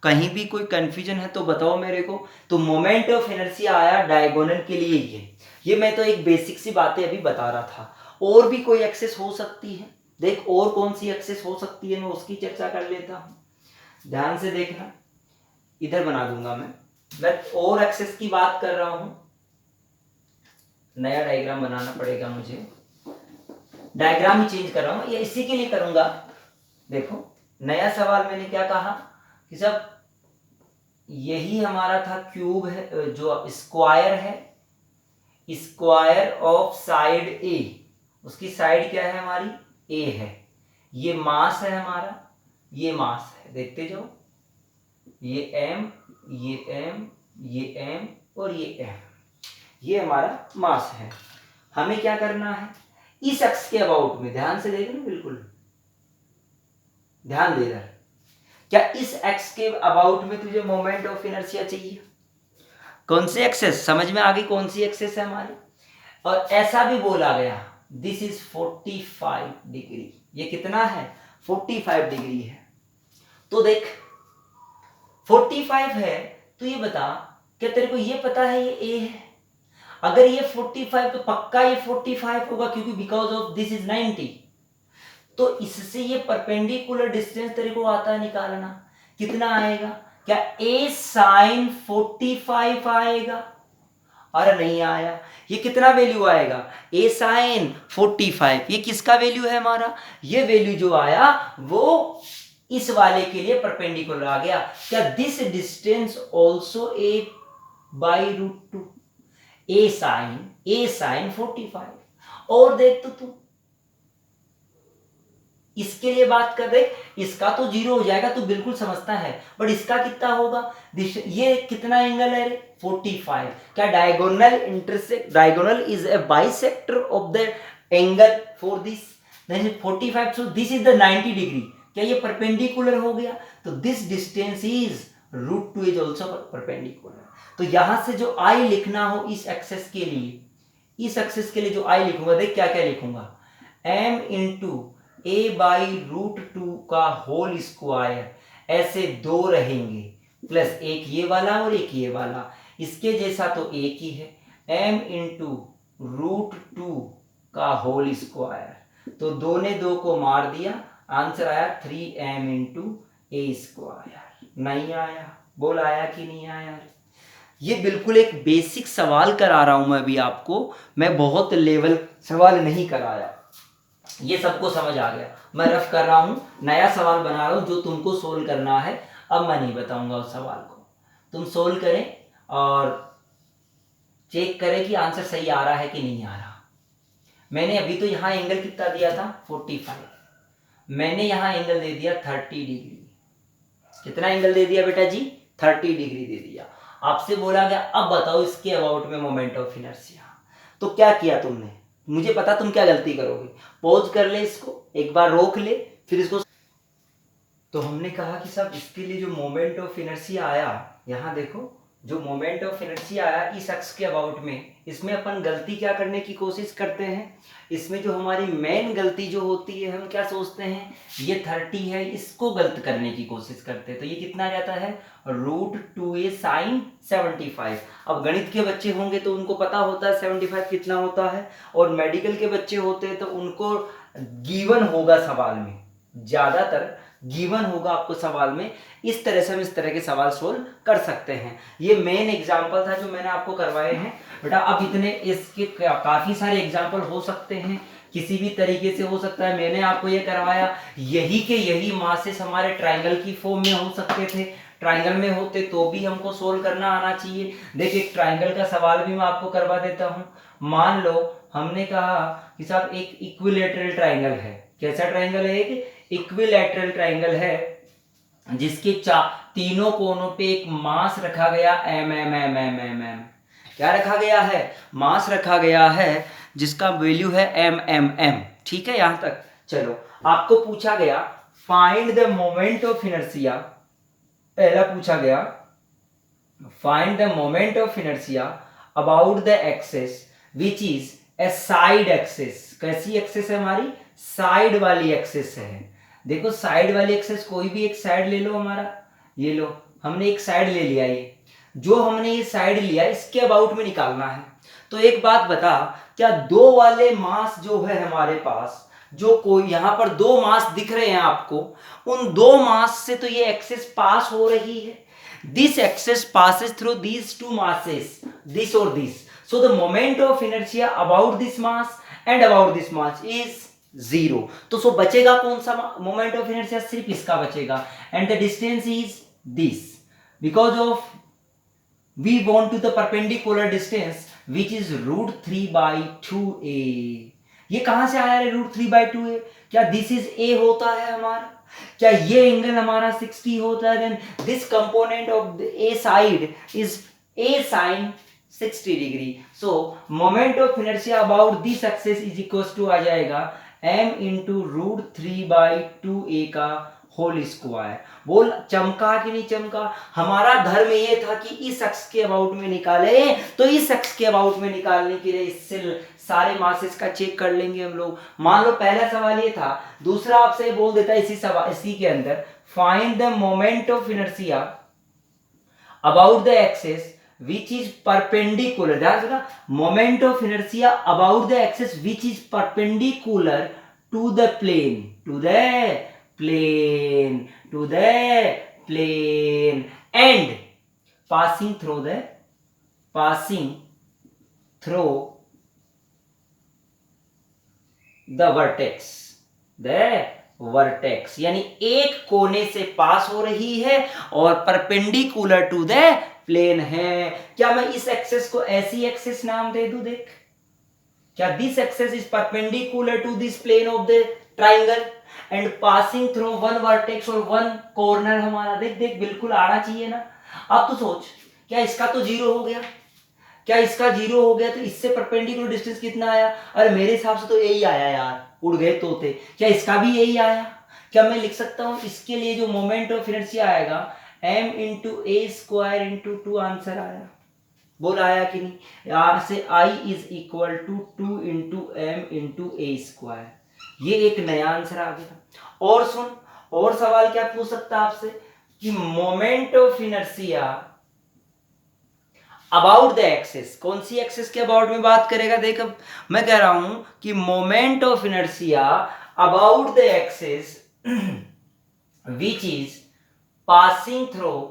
कहीं भी कोई कंफ्यूजन है तो बताओ मेरे को। तो मोमेंट ऑफ इनर्शिया आया डायगोनल के लिए ये मैं तो एक बेसिक सी बातें अभी बता रहा था। और भी कोई एक्सेस हो सकती है, देख और कौन सी एक्सेस हो सकती है, मैं उसकी चर्चा कर लेता हूँ। ध्यान से देखना, इधर बना दूंगा मैं और एक्सेस की बात कर रहा हूँ। नया डायग्राम बनाना पड़ेगा मुझे, डायग्राम ही चेंज कर रहा हूं, ये इसी के लिए करूंगा। देखो नया सवाल मैंने क्या कहा कि सब यही हमारा था, क्यूब है जो स्क्वायर है, स्क्वायर ऑफ साइड ए, उसकी साइड क्या है हमारी? ए है। ये मास है हमारा, ये मास है, देखते जाओ, ये एम, ये एम, ये एम और ये एम, ये हमारा मास है। हमें क्या करना है? इस एक्स के अबाउट में, ध्यान से देखना, बिल्कुल ध्यान दे रहा है, क्या इस एक्स के अबाउट में तुझे मोमेंट ऑफ इनर्शिया चाहिए? कौन सी एक्सेस समझ में आ गई? कौन सी एक्सेस है हमारी? और ऐसा भी बोला गया, दिस इज 45 डिग्री। ये कितना है? 45 डिग्री है। तो देख 45 है, तो ये बता, क्या तेरे को ये पता है ये ए है? अगर ये 45 तो पक्का ये 45 होगा, क्योंकि बिकॉज ऑफ दिस इज 90। तो इससे ये परपेंडिकुलर डिस्टेंस तेरे को आता है निकालना, कितना आएगा? क्या a sin 45 आएगा? अरे नहीं आया। ये कितना वैल्यू आएगा? a sin 45, ये किसका वैल्यू है हमारा? ये वैल्यू जो आया वो इस वाले के लिए परपेंडिकुलर आ गया। क्या this distance also a by √2, a sin 45। और देख तो तू इसके लिए बात कर रहे, इसका तो जीरो हो जाएगा, तू बिल्कुल समझता है, बट इसका कितना होगा? ये कितना एंगल है रे? 45। क्या diagonal intersect, diagonal is a bisector of the angle for this, then 45, so this is the 90 degree. क्या ये परपेंडिकुलर हो गया? तो this distance is √2 is also perpendicular. तो यहां से जो आई लिखना हो इस एक्सेस के लिए, इस एक्सेस के लिए जो आई लिखूंगा, देख क्या क्या लिखूंगा, m इंटू a बाई √2 का होल स्क्वायर, ऐसे दो रहेंगे, प्लस एक ये वाला और एक ये वाला, इसके जैसा तो एक ही है, m इंटू √2 का होल स्क्वायर, तो दो ने दो को मार दिया, आंसर आया 3m इंटू ए स्क्वायर। नहीं आया? बोल आया कि नहीं आया? ये बिल्कुल एक बेसिक सवाल करा रहा हूं मैं अभी आपको, मैं बहुत लेवल सवाल नहीं कराया, ये सबको समझ आ गया। मैं रफ कर रहा हूं, नया सवाल बना रहा हूं जो तुमको सोल्व करना है। अब मैं नहीं बताऊंगा उस सवाल को, तुम सोल्व करें और चेक करें कि आंसर सही आ रहा है कि नहीं आ रहा। मैंने अभी तो यहां एंगल कितना दिया था? 45। मैंने यहां एंगल दे दिया 30 डिग्री। कितना एंगल दे दिया बेटा जी? 30 डिग्री दे दिया। आपसे बोला गया अब बताओ इसके अबाउट में मोमेंट ऑफ इनर्शिया। तो क्या किया तुमने? मुझे पता तुम क्या गलती करोगे, पॉज कर ले इसको, एक बार रोक ले, फिर इसको। तो हमने कहा कि साहब इसके लिए जो मोमेंट ऑफ इनर्शिया आया, यहां देखो जो मोमेंट ऑफ इनर्शिया आया इस अक्ष के अबाउट में, इसमें अपन गलती क्या करने की कोशिश करते हैं, इसमें जो हमारी मेन गलती जो होती है, हम क्या सोचते हैं ये 30 है, इसको गलत करने की कोशिश करते हैं। तो ये कितना जाता है √2a sin 75। अब गणित के बच्चे होंगे तो उनको पता होता है 75 कितना होता है, और मेडिकल के बच्चे होते हैं तो उनको गिवन होगा सवाल में, ज़्यादातर गिवन होगा आपको सवाल में। इस तरह से हम इस तरह के सवाल सोल्व कर सकते हैं। ये मेन एग्जाम्पल था जो मैंने आपको करवाए हैं बेटा। अब इतने इसके काफ़ी सारे एग्जाम्पल हो सकते हैं, किसी भी तरीके से हो सकता है। मैंने आपको ये करवाया, यही के यही मासेस हमारे ट्राइंगल की फॉर्म में हो सकते थे, ट्राइंगल में होते तो भी हमको सोल्व करना आना चाहिए। देखिए ट्राइंगल का सवाल भी मैं आपको करवा देता हूँ। मान लो हमने कहा कि साहब एक इक्विलैटरल ट्राइंगल है। कैसा ट्राइंगल है? एक इक्विलैटरल ट्राइंगल है जिसके तीनों कोनों पे एक मास रखा गया एम। क्या रखा गया है? मास रखा गया है जिसका वैल्यू है एम। ठीक है यहां तक। चलो आपको पूछा गया find the moment of inertia. पहला पूछा गया find the moment of inertia about the axis which is a side axis. कैसी एक्सिस है हमारी? साइड वाली एक्सिस है। देखो साइड वाली एक्सिस कोई भी एक साइड ले लो हमारा, ये लो हमने एक साइड ले लिया। ये जो हमने ये साइड लिया इसके अबाउट में निकालना है। तो एक बात बता, क्या दो वाले मास जो है हमारे पास, जो कोई यहाँ पर दो मास दिख रहे हैं आपको, उन दो मास से तो ये एक्सिस पास हो रही है। This axis passes through these two masses, this or this. So the moment of inertia about this mass and about this mass is 0. तो सो बचेगा कौन सा मोमेंट ऑफ इनर्शिया? सिर्फ इसका बचेगा। And the distance is this, because of we want to the perpendicular distance which is √3/2a। ये कहां से आया है √3/2a? क्या दिस इज a होता है हमारा? क्या ये एंगल हमारा 60 होता है? Then this component of a side is a sin 60 degree. So moment of inertia about this axis is equal to आ जाएगा m इंटू √3/2a का होल स्क्वायर। बोल चमका कि नहीं चमका? हमारा धर्म ये था कि इस अक्ष के अबाउट में निकाले, तो इस अक्ष के अबाउट में निकालने के लिए इससे सारे मासेस का चेक कर लेंगे हम लोग। मान लो पहला सवाल ये था, दूसरा आपसे बोल देता इसी के अंदर find the moment of inertia about the axis which is perpendicular। ध्यान से ना, moment of inertia about the axis which is perpendicular to the plane, to the plane and passing through the vertex, यानी एक कोने से पास हो रही है और परपेंडिकुलर टू द प्लेन है। क्या मैं इस एक्सिस को ऐसी एक्सिस नाम दे दूं? देख, क्या this axis is perpendicular to this plane of the triangle and passing through one vertex और वन कॉर्नर हमारा। देख बिल्कुल आना चाहिए ना। अब तो सोच, क्या इसका तो 0 हो गया? क्या इसका 0 हो गया तो इससे परपेंडिकुलर डिस्टेंस कितना आया? अरे मेरे हिसाब से तो यही आया यार, उड़ गए तोते। क्या इसका भी यही आया? क्या मैं लिख सकता हूं इसके लिए जो मोमेंट ऑफ इनर्शिया आएगा m into a square into 2 answer आया? बोल आया कि नहीं? यहां से I is equal to 2 into m into a square. ये एक नया आंसर आ गया। और सुन, और सवाल क्या पूछ सकता आपसे कि moment of inertia about the axis, कौन सी एक्सिस के अबाउट में बात करेगा? देख अब मैं कह रहा हूं कि moment of inertia about the axis which is passing through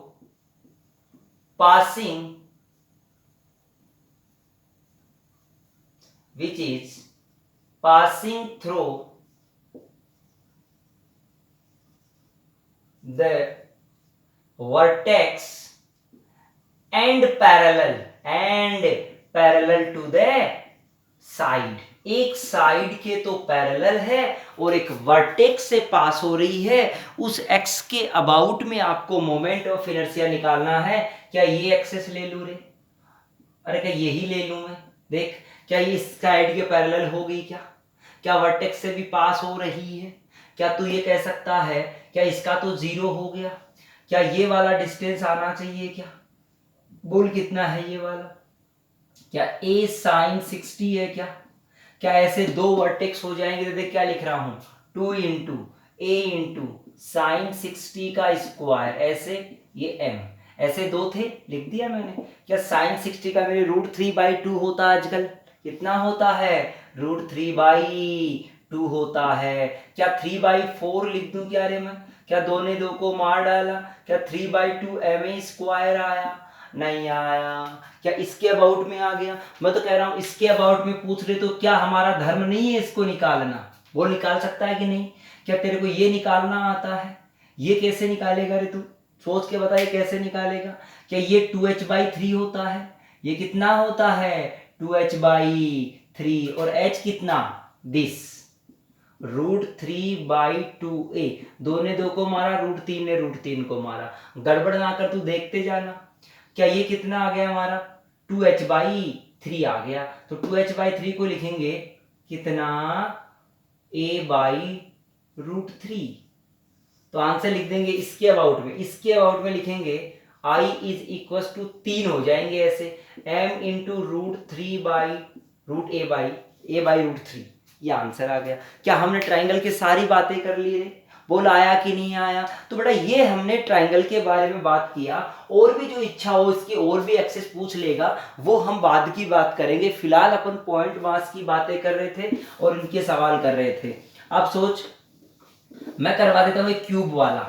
the vertex and parallel to the side। एक साइड के तो पैरेलल है और एक वर्टेक्स से पास हो रही है। उस एक्स के अबाउट में आपको मोमेंट ऑफ इनर्शिया निकालना है। क्या ये एक्सेस ले लूं रे? अरे क्या यही ले लूं मैं? देख, क्या ये इस साइड के पैरेलल हो गई? क्या वर्टेक्स से भी पास हो रही है? क्या तू ये कह सकता है क्या इसका तो 0 हो गया? क्या ये वाला डिस्टेंस आना चाहिए? क्या बोल कितना है ये वाला? क्या a साइन 60 है क्या? क्या ऐसे दो वर्टेक्स हो जाएंगे? तो देख क्या लिख रहा हूं, 2 इंटू ए इंटू साइन 60 का स्क्वायर, ऐसे ये m, ऐसे दो थे लिख दिया मैंने। क्या साइन 60 का मेरे √3/2 होता है आजकल? कितना होता है? √3/2 होता है। क्या 3/4 लिख दूं क्या रे मैं? क्या दो ने दो को मार डाला? क्या 3/2 ma² आया? नहीं आया। क्या इसके अबाउट में आ गया? मैं तो कह रहा हूं इसके अबाउट में पूछ रहे तो क्या हमारा धर्म नहीं है इसको निकालना? वो निकाल सकता है कि नहीं? क्या तेरे को ये निकालना आता है? ये कैसे निकालेगा रे तू? सोच के बता, ये कैसे निकालेगा? क्या ये 2h/3 होता है? ये कितना होता है? 2h/3। और h कितना? This √3/2a। दो ने दो को मारा, √3 ने √3 को मारा। गड़बड़ ना कर, तू देखते जाना। क्या ये कितना आ गया हमारा? 2h/3 आ गया। तो 2h/3 को लिखेंगे कितना? a/√3। तो आंसर लिख देंगे इसके अबाउट में। इसके अबाउट में लिखेंगे I = 3 हो जाएंगे ऐसे, m इंटू √3/a/√3। ये आंसर आ गया। क्या हमने ट्राइंगल की सारी बातें कर ली रे? बोल आया कि नहीं आया? तो बेटा ये हमने ट्राइंगल के बारे में बात किया। और भी जो इच्छा हो इसकी और भी एक्सेस पूछ लेगा, वो हम बाद की बात करेंगे। फिलहाल अपन पॉइंट मास की बातें कर रहे थे और इनके सवाल कर रहे थे। अब सोच, मैं करवा देता हूँ एक क्यूब वाला।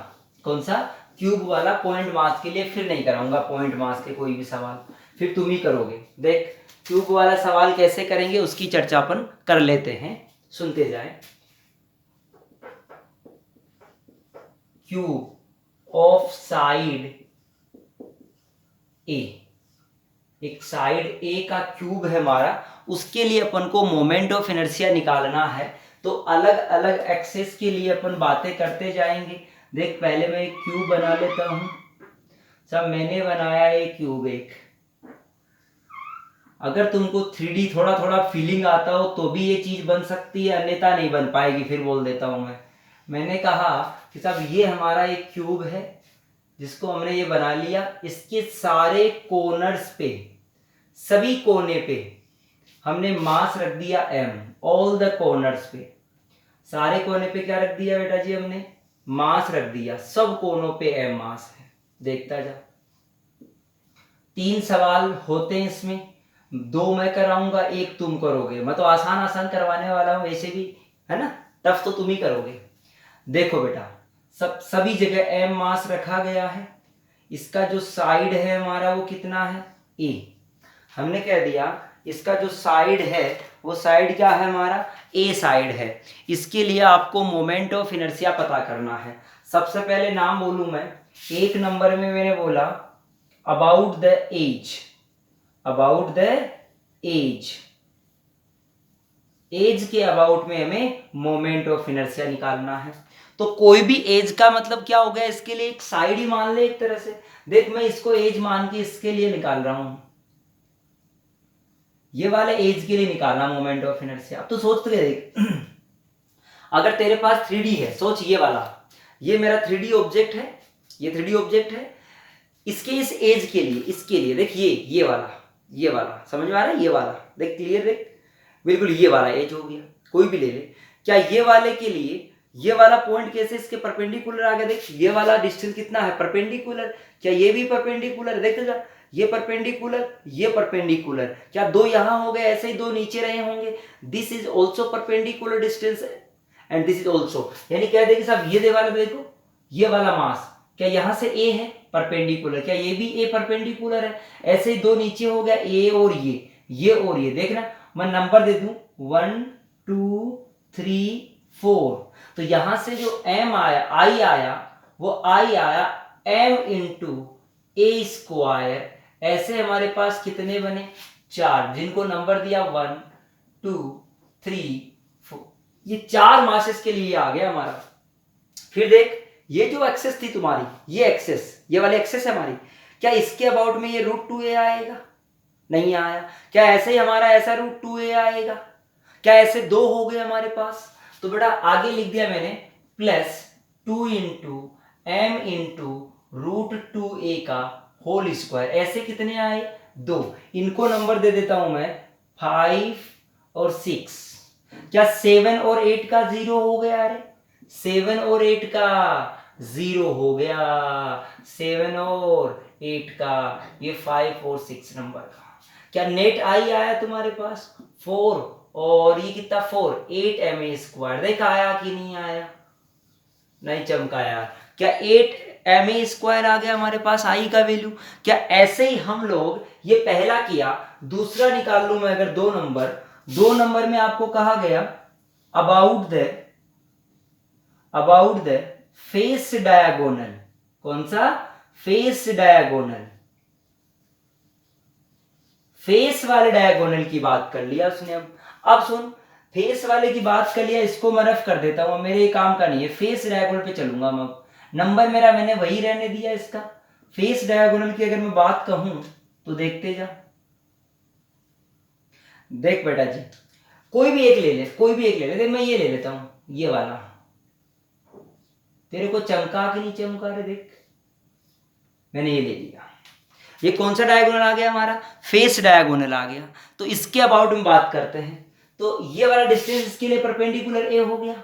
कौन सा? क्यूब वाला पॉइंट मास के लिए। फिर नहीं कराऊंगा पॉइंट मास के कोई भी सवाल, फिर तुम ही करोगे। देख क्यूब वाला सवाल कैसे करेंगे उसकी चर्चा अपन कर लेते हैं, सुनते जाएं। क्यूब ऑफ साइड ए, एक साइड ए का क्यूब है हमारा, उसके लिए अपन को मोमेंट ऑफ इनर्शिया निकालना है। तो अलग अलग एक्सेस के लिए अपन बातें करते जाएंगे। देख पहले मैं एक क्यूब बना लेता हूं। सब मैंने बनाया एक क्यूब एक। अगर तुमको 3D थोड़ा थोड़ा फीलिंग आता हो तो भी ये चीज बन सकती है, अन्यथा नहीं बन पाएगी। फिर बोल देता हूं मैंने कहा कि साहब ये हमारा एक क्यूब है जिसको हमने ये बना लिया। इसके सारे कॉर्नर्स पे, सभी कोने पे हमने मास रख दिया m। ऑल द कॉर्नर्स पे, सारे कोने पे क्या रख दिया बेटा जी? हमने मास रख दिया। सब कोनों पे m मास है। देखता जा, 3 सवाल होते हैं इसमें, 2 मैं कराऊंगा, 1 तुम करोगे। मैं तो आसान आसान करवाने वाला हूं वैसे भी, है ना? टफ तो तुम ही करोगे। देखो बेटा, सभी जगह m मास रखा गया है। इसका जो साइड है हमारा वो कितना है? a। हमने कह दिया इसका जो साइड है वो साइड क्या है हमारा? a साइड है। इसके लिए आपको मोमेंट ऑफ इनर्शिया पता करना है। सबसे पहले नाम बोलूं मैं, 1 नंबर में मैंने बोला about the edge. About the edge, edge के अबाउट में हमें मोमेंट ऑफ इनर्शिया निकालना है। तो कोई भी एज का मतलब क्या हो गया? इसके लिए एक साइड ही मान ले एक तरह से। देख मैं इसको एज मान के इसके लिए निकाल रहा हूं, ये वाले एज के लिए निकालना मोमेंट ऑफ इनर्शिया। अब तो सोच तो देख, अगर तेरे पास 3D है, सोच ये वाला, ये मेरा 3D ऑब्जेक्ट है, ये 3D ऑब्जेक्ट है। इसके इस एज के लिए, इसके लिए देख ये वाला, ये वाला समझ में आ रहा है? ये वाला देख, क्लियर देख, बिल्कुल ये वाला एज हो गया, कोई भी ले ले। क्या ये वाले के लिए ये वाला पॉइंट कैसे इसके परपेंडिकुलर आ गया? देख ये वाला डिस्टेंस कितना है? परपेंडिकुलर। क्या ये भी परपेंडिकुलर? देख जा, ये परपेंडिकुलर, ये परपेंडिकुलर। क्या 2 यहां हो गए, ऐसे ही 2 नीचे रहे होंगे। This is also perpendicular distance and this is also. यानी कह दे कि साहब ये वाला देखो, ये वाला मास, क्या यहां से ए है परपेंडिकुलर? क्या ये भी ए परपेंडिकुलर है? ऐसे ही 2 नीचे हो गया, ए और ये और ये। देखना मैं नंबर दे दूं 1 2 3 4। तो यहां से जो m आया, i आया, वो i आया m इंटू a²। ऐसे हमारे पास कितने बने? 4, जिनको नंबर दिया 1 2 3 4। ये 4 मासेस के लिए आ गया हमारा। फिर देख ये जो एक्सेस थी तुम्हारी, ये एक्सेस, ये वाली एक्सेस है हमारी, क्या इसके अबाउट में ये √2a आएगा? नहीं आया। क्या ऐसे ही हमारा ऐसा √2a आएगा? क्या ऐसे 2 हो गए हमारे पास? तो बेटा आगे लिख दिया मैंने +2 इंटू m इंटू √2a का होल स्क्वायर। ऐसे कितने आए? 2। इनको नंबर दे देता हूं मैं 5 और 6। क्या 7 और 8 का 0 हो गया? अरे 7 और 8 का 0 हो गया। 7 और 8 का, ये 5 और 6 नंबर का। क्या नेट आई आया तुम्हारे पास? 4 और ये कितना 4, 8 ma स्क्वायर। देख आया कि नहीं आया? नहीं चमकाया। क्या 8 ma स्क्वायर आ गया हमारे पास आई का वैल्यू। क्या ऐसे ही हम लोग ये पहला किया, दूसरा निकाल लू मैं अगर 2 नंबर में आपको कहा गया अबाउट द फेस डायगोनल। कौन सा? Face diagonal. फेस वाले डायगोनल की बात कर लिया उसने। अब सुन, फेस वाले की बात कर लिया, इसको मैं रफ कर देता हूं, मेरे काम का नहीं है। फेस डायगोनल पे चलूंगा मैं। नंबर मेरा मैंने वही रहने दिया इसका। फेस डायगोनल की अगर मैं बात कहूं तो देखते जा। देख बेटा जी, कोई भी एक ले ले। देख मैं ये ले लेता हूं, ये वाला। तेरे को चमका कि नहीं चमका रहे? देख मैंने ये ले लिया। ये कौन सा डायगोनल आ गया हमारा? फेस डायगोनल आ गया। तो इसके अबाउट में बात करते हैं। तो ये वाला डिस्टेंस इसके लिए परपेंडिकुलर ए हो गया।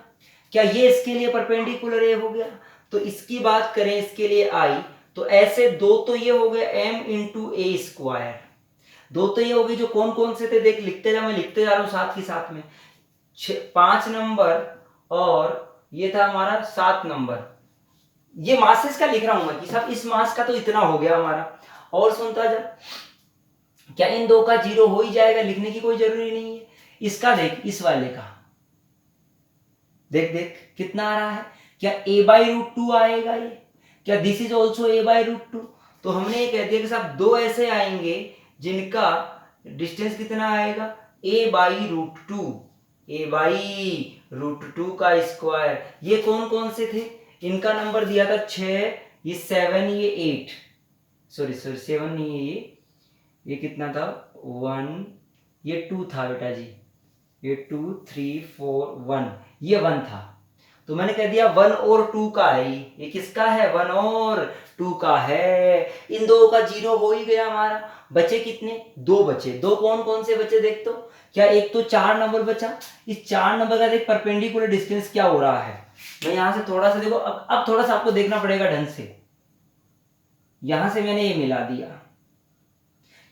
क्या ये इसके लिए परपेंडिकुलर ए हो गया? तो इसकी बात करें इसके लिए आई, तो ऐसे दो तो ये हो गया m इंटू ए स्क्वायर। दो तो ये हो गए, जो कौन कौन से थे देख, लिखते जा, मैं लिखते जा रहा हूं साथ ही साथ में। 5 नंबर और ये था हमारा 7 नंबर। ये मासेस का लिख रहा हूं मैं कि साहब इस मास का तो इतना हो गया हमारा। और सुनता जा, क्या इन दो का 0 हो ही जाएगा? लिखने की कोई जरूरी नहीं है। इसका देख, इस वाले का देख देख कितना आ रहा है। क्या a/√2 आएगा ये? क्या दिस इज ऑल्सो a/√2? तो हमने ये कह दिया कि साहब दो ऐसे आएंगे जिनका डिस्टेंस कितना आएगा? a/√2। a/√2 का स्क्वायर। ये कौन कौन से थे? इनका नंबर दिया था 6, ये 7, ये 8। सॉरी 7 नहीं है ये कितना था? 1, ये 2 था बेटा जी। ये 2, 3, 4, 1, ये 1 था। तो मैंने कह दिया 1 और 2 का है। ये किसका है? 1 और 2 का है। इन दो का 0 हो ही गया हमारा। बचे कितने? 2 बचे। दो कौन कौन से बचे देख तो। क्या एक तो 4 नंबर बचा। इस 4 नंबर का देख परपेंडिकुलर डिस्टेंस क्या हो रहा है। मैं यहां से थोड़ा सा देखो, अब थोड़ा सा आपको देखना पड़ेगा ढंग से। यहां से मैंने ये मिला दिया।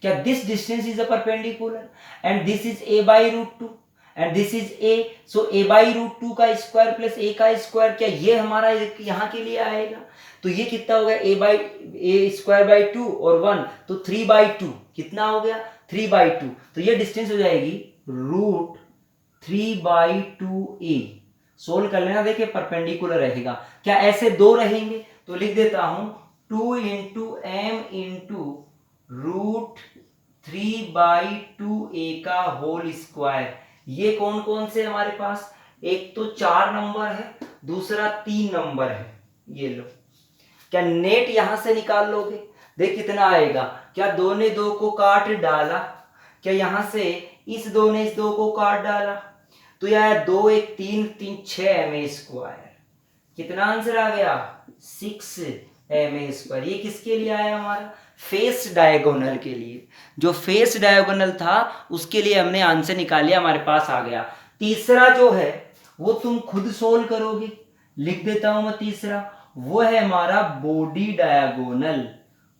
क्या this distance is a perpendicular and this is a/√2 and this is a। So a/√2 का स्क्वायर प्लस a का स्क्वायर, क्या ये हमारा यहाँ के लिए आएगा? तो ये कितना हो गया? a/2 और 1, तो 3/2 कितना हो गया? 3/2। तो ये डिस्टेंस हो जाएगी √3/2a। सोल्व कर लेना, देखिए परपेंडिकुलर रहेगा। क्या ऐसे दो रहेंगे? तो लिख देता हूं 2 इंटू m इंटू √3/2a का होल स्क्वायर। ये कौन कौन से हमारे पास? एक तो 4 नंबर है, दूसरा 3 नंबर है। ये लो। क्या नेट यहां से निकाल लोगे? देख कितना आएगा। क्या 2 ने 2 को काट डाला? क्या यहां से इस 2 ने इस 2 को काट डाला? तो यार 2, 1, 3, 3, 6 ma स्क्वायर। कितना आंसर आ गया? 6 ma स्क्वायर। ये किसके लिए आया हमारा? फेस डायगोनल के लिए। जो फेस डायगोनल था उसके लिए हमने आंसर निकाल लिया, हमारे पास आ गया। तीसरा जो है वो तुम खुद सोल्व करोगे। लिख देता हूं मैं तीसरा, वो है हमारा बॉडी डायगोनल।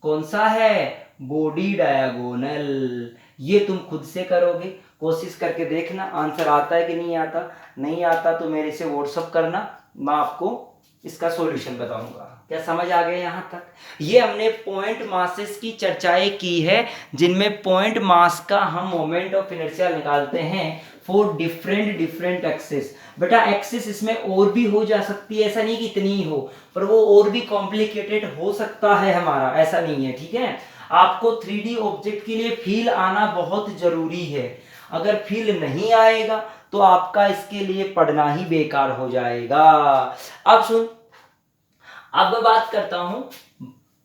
कौन सा है? Body diagonal. ये तुम खुद से करोगे, कोशिश करके देखना आंसर आता है कि नहीं आता। नहीं आता तो मेरे से व्हाट्सअप करना, मैं आपको इसका सॉल्यूशन बताऊंगा। क्या समझ आ गया यहाँ तक? ये हमने पॉइंट मासेस की चर्चाएं की है, जिनमें पॉइंट मास का हम मोमेंट ऑफ इनर्शिया निकालते हैं फॉर डिफरेंट एक्सिस। बेटा एक्सिस इसमें और भी हो जा सकती है, ऐसा नहीं कि इतनी ही हो, पर वो और भी कॉम्प्लिकेटेड हो सकता है हमारा, ऐसा नहीं है। ठीक है, आपको 3D ऑब्जेक्ट के लिए फील आना बहुत जरूरी है। अगर फील नहीं आएगा तो आपका इसके लिए पढ़ना ही बेकार हो जाएगा। अब सुन, अब मैं बात करता हूं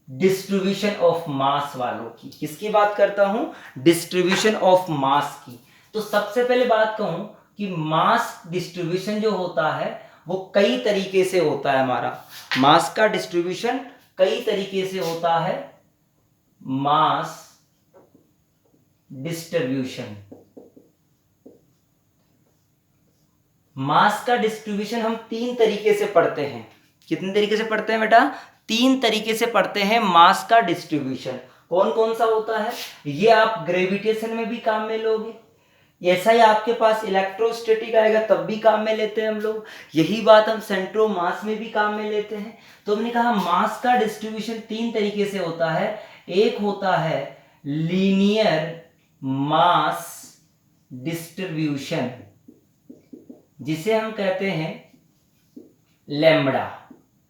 डिस्ट्रीब्यूशन ऑफ मास वालों की। किसकी बात करता हूं? डिस्ट्रीब्यूशन ऑफ मास की। तो सबसे पहले बात कहूं कि मास डिस्ट्रीब्यूशन जो होता है वो कई तरीके से होता है। हमारा मास का डिस्ट्रीब्यूशन कई तरीके से होता है। मास डिस्ट्रीब्यूशन। मास का डिस्ट्रीब्यूशन हम 3 तरीके से पढ़ते हैं। कितने तरीके से पढ़ते हैं बेटा? 3 तरीके से पढ़ते हैं मास का डिस्ट्रीब्यूशन। कौन कौन सा होता है? ये आप ग्रेविटेशन में भी काम में लोगे, ऐसा ही आपके पास इलेक्ट्रोस्टैटिक आएगा तब भी काम में लेते हैं हम लोग। यही बात हम सेंट्रो मास में भी काम में लेते हैं। तो हमने कहा मास का डिस्ट्रीब्यूशन 3 तरीके से होता है। एक होता है लीनियर मास डिस्ट्रीब्यूशन, जिसे हम कहते हैं लैम्बडा।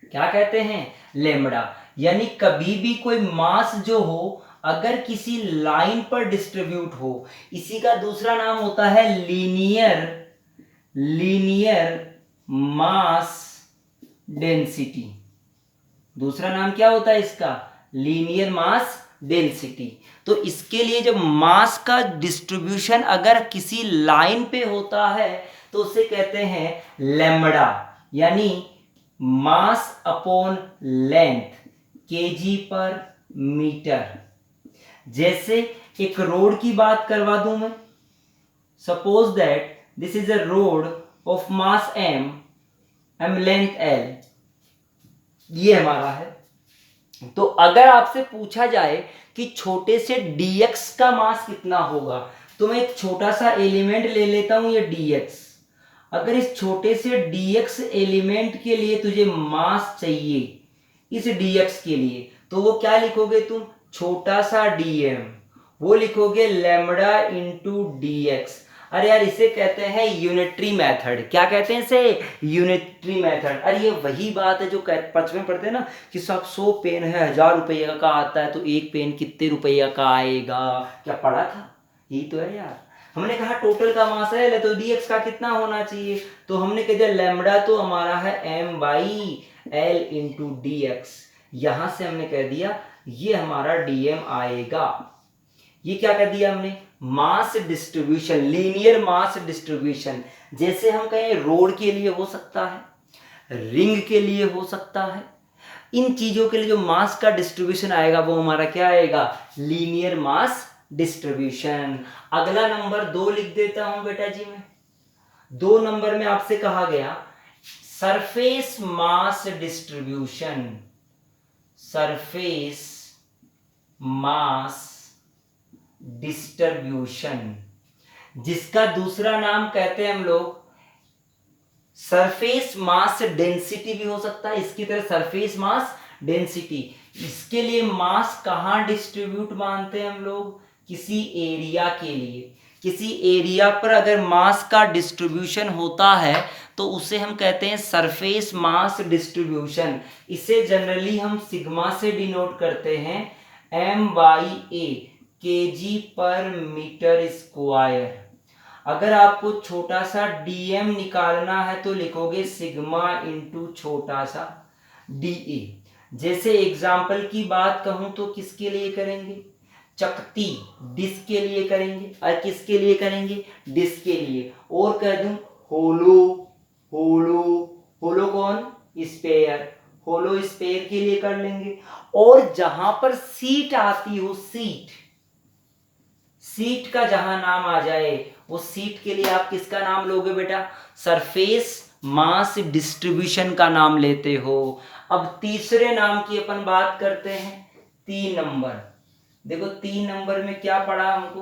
क्या कहते हैं? लैम्बडा। यानी कभी भी कोई मास जो हो अगर किसी लाइन पर डिस्ट्रीब्यूट हो, इसी का दूसरा नाम होता है लीनियर मास डेंसिटी। दूसरा नाम क्या होता है इसका? Linear mass density. तो इसके लिए जब मास का डिस्ट्रीब्यूशन अगर किसी लाइन पे होता है तो उसे कहते हैं लैम्बडा, यानी mass upon length kg per metre. जैसे एक रोड की बात करवा दूं मैं, suppose that this is a rod of mass m length l, ये हमारा है। तो अगर आपसे पूछा जाए कि छोटे से dx का मास कितना होगा, तो मैं एक छोटा सा एलिमेंट ले लेता हूं, ये dx। अगर इस छोटे से dx एलिमेंट के लिए तुझे मास चाहिए, इस dx के लिए, तो वो क्या लिखोगे तुम? छोटा सा dm, वो लिखोगे लैम्बडा इंटू dx। अरे यार, इसे कहते हैं यूनिटरी मेथड। क्या कहते हैं इसे? Unitary method. अरे ये वही बात है जो बचपन में पढ़ते हैं ना कि सब 100 पेन है 1000 रुपये का आता है, तो एक पेन कितने रुपये का आएगा? क्या पढ़ा था? यही तो है यार। हमने कहा टोटल का मास है तो dx का कितना होना चाहिए, तो हमने कह दिया लैम्बडा तो हमारा है m/l इंटू dx। यहां से हमने कह दिया ये हमारा dm आएगा। ये क्या कर दिया हमने? Mass distribution, linear mass distribution. जैसे हम कहें रोड के लिए हो सकता है, रिंग के लिए हो सकता है, इन चीजों के लिए जो मास का डिस्ट्रीब्यूशन आएगा वो हमारा क्या आएगा? Linear mass distribution. अगला नंबर 2 लिख देता हूं बेटा जी मैं। 2 नंबर में आपसे कहा गया surface mass distribution. Surface mass distribution, जिसका दूसरा नाम कहते हैं हम लोग सरफेस मास डेंसिटी भी हो सकता है, इसकी तरह सरफेस मास डेंसिटी। इसके लिए मास कहां डिस्ट्रीब्यूट मानते हैं हम लोग? किसी एरिया के लिए। किसी एरिया पर अगर मास का डिस्ट्रीब्यूशन होता है तो उसे हम कहते हैं सरफेस मास डिस्ट्रीब्यूशन। इसे जनरली हम सिग्मा से डिनोट करते हैं, m/a KG per metre square. अगर आपको छोटा सा dm निकालना है तो लिखोगे सिग्मा इंटू छोटा सा da। जैसे एग्जाम्पल की बात कहूं तो किसके लिए करेंगे? चकती, डिस्क के लिए करेंगे। और किसके लिए करेंगे? डिस्क के लिए। और कह दूं होलो, होलो, होलो कौन? स्पेयर, होलो स्पेयर के लिए कर लेंगे। और जहां पर सीट आती हो, सीट का जहां नाम आ जाए, वो सीट के लिए आप किसका नाम लोगे बेटा? सरफेस मास डिस्ट्रीब्यूशन का नाम लेते हो। अब तीसरे नाम की अपन बात करते हैं, 3 नंबर। देखो 3 नंबर में क्या पढ़ा हमको?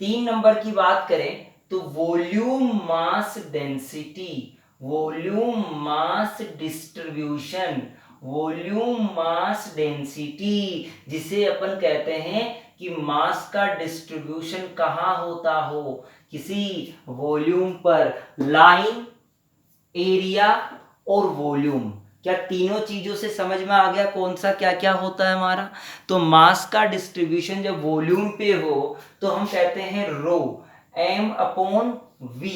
3 नंबर की बात करें तो volume mass density, volume mass distribution, volume mass density, जिसे अपन कहते हैं कि मास का डिस्ट्रीब्यूशन कहाँ होता हो? किसी वॉल्यूम पर। लाइन, एरिया और वॉल्यूम, क्या तीनों चीजों से समझ में आ गया कौन सा क्या क्या होता है हमारा? तो मास का डिस्ट्रीब्यूशन जब वॉल्यूम पे हो तो हम कहते हैं रो, m/v,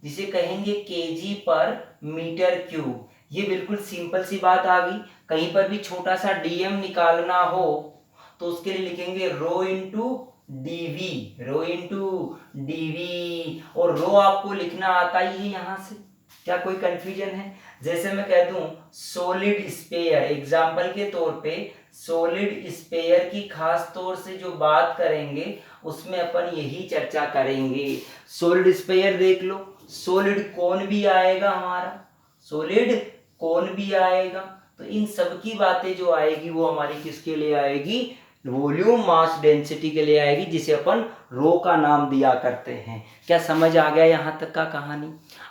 जिसे कहेंगे केजी पर मीटर क्यूब। ये बिल्कुल सिंपल सी बात आ गई। कहीं पर भी छोटा सा dm निकालना हो तो उसके लिए लिखेंगे rho into DV, rho into DV. और रो आपको लिखना आता ही है यहां से, क्या कोई कंफ्यूजन है? जैसे मैं कह दूं सॉलिड स्पेयर, एग्जाम्पल के तौर पे सॉलिड स्पेयर की खास तौर से जो बात करेंगे उसमें अपन यही चर्चा करेंगे। सॉलिड स्पेयर देख लो, सॉलिड कोन भी आएगा हमारा, सॉलिड कोन भी आएगा। तो इन सब की बातें जो आएगी वो हमारी किसके लिए आएगी, वॉल्यूम मास डेंसिटी के लिए आएगी, जिसे अपन रो का नाम दिया करते हैं। क्या समझ आ गया यहाँ तक का कहानी?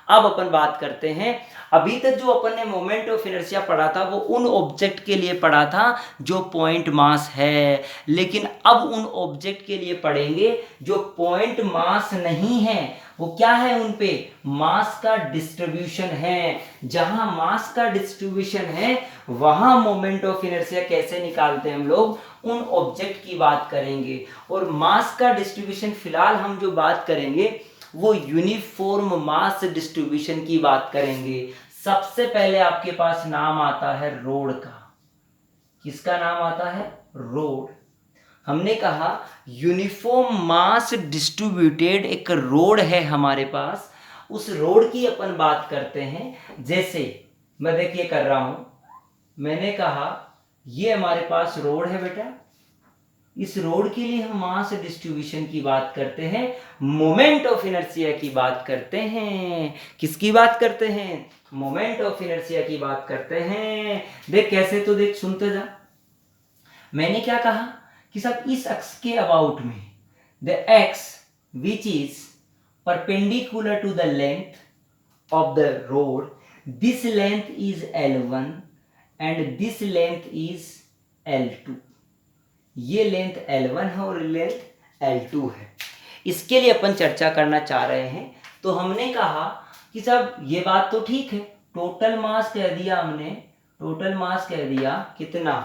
अब अपन बात करते हैं, अभी तक जो अपन ने मोमेंट ऑफ इनर्शिया पढ़ा था वो उन ऑब्जेक्ट के लिए पढ़ा था जो पॉइंट मास है, लेकिन अब उन ऑब्जेक्ट के लिए पढ़ेंगे जो पॉइंट मास नहीं है। वो क्या है, उन पे मास का डिस्ट्रीब्यूशन है। जहां मास का डिस्ट्रीब्यूशन है वहां मोमेंट ऑफ इनर्शिया कैसे निकालते हैं हम लोग, उन ऑब्जेक्ट की बात करेंगे। और मास का डिस्ट्रीब्यूशन फिलहाल हम जो बात करेंगे वो यूनिफॉर्म मास डिस्ट्रीब्यूशन की बात करेंगे। सबसे पहले आपके पास नाम आता है रोड का। किसका नाम आता है? रोड। हमने कहा यूनिफॉर्म मास डिस्ट्रीब्यूटेड एक रोड है हमारे पास, उस रोड की अपन बात करते हैं। जैसे मैं देखिए कर रहा हूं, मैंने कहा ये हमारे पास रोड है बेटा, इस रोड के लिए हम मास डिस्ट्रीब्यूशन की बात करते हैं, मोमेंट ऑफ इनर्शिया की बात करते हैं। किसकी बात करते हैं? मोमेंट ऑफ इनर्शिया की बात करते हैं। देख कैसे, तो देख सुनते जा। मैंने क्या कहा कि सब इस अक्ष के अबाउट में the axis which is perpendicular to the length of the rod, this length is L1 and this length is L2। ये लेंथ L1 है और लेंथ L2 है। इसके लिए अपन चर्चा करना चाह रहे हैं। तो हमने कहा कि साहब ये बात तो ठीक है, टोटल मास कह दिया हमने, टोटल मास कह दिया कितना,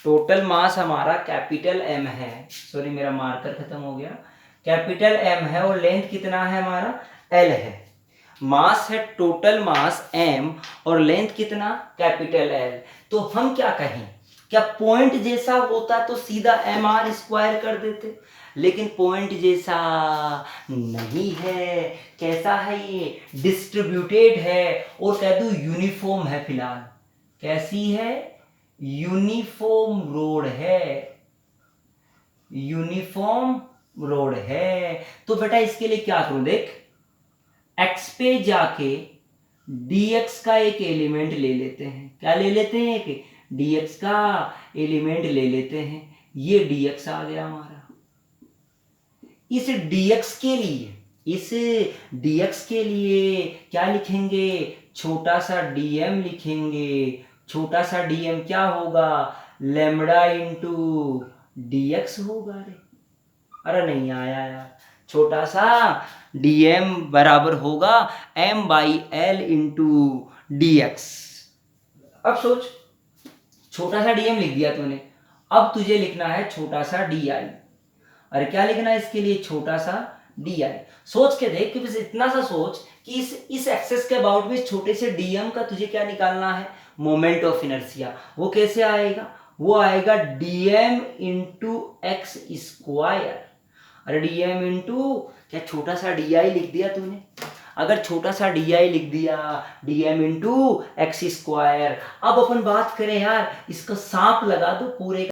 टोटल मास हमारा कैपिटल M है, सॉरी मेरा मार्कर खत्म हो गया, कैपिटल M है और लेंथ कितना है हमारा, L है। मास है टोटल मास M और लेंथ कितना, कैपिटल L। तो हम क्या कहें, क्या पॉइंट जैसा होता तो सीधा mr स्क्वायर कर देते, लेकिन पॉइंट जैसा नहीं है। कैसा है ये, डिस्ट्रीब्यूटेड है और कह दूं यूनिफॉर्म है। फिलहाल कैसी है, यूनिफॉर्म रोड है, यूनिफॉर्म रोड है। तो बेटा इसके लिए क्या करूं, देख x पे जाके dx का एक एलिमेंट ले लेते हैं। क्या ले लेते हैं, एक dx का एलिमेंट ले लेते हैं। ये dx आ गया हमारा। इस dx के लिए, इस dx के लिए क्या लिखेंगे, छोटा सा dm लिखेंगे। छोटा सा dm क्या होगा, लैम्बडा इंटू dx होगा। अरे नहीं आया यार, छोटा सा dm बराबर होगा m/l इंटू dx। अब सोच, छोटा सा dm लिख दिया तूने, अब तुझे लिखना है छोटा सा di। अरे क्या लिखना है इसके लिए, छोटा सा di। सोच के देख कि बस इतना सा सोच कि इस एक्सेस के अबाउट में छोटे से dm का तुझे क्या निकालना है, मोमेंट ऑफ इनर्शिया। वो कैसे आएगा, वो आएगा dm इंटू एक्स स्क्वायर। अरे dm इंटू क्या, छोटा सा di लिख दिया तूने। अगर छोटा सा di लिख दिया, dm इंटू एक्स स्क्वायर। अब अपन बात करें यार, इसका सांप लगा दो पूरे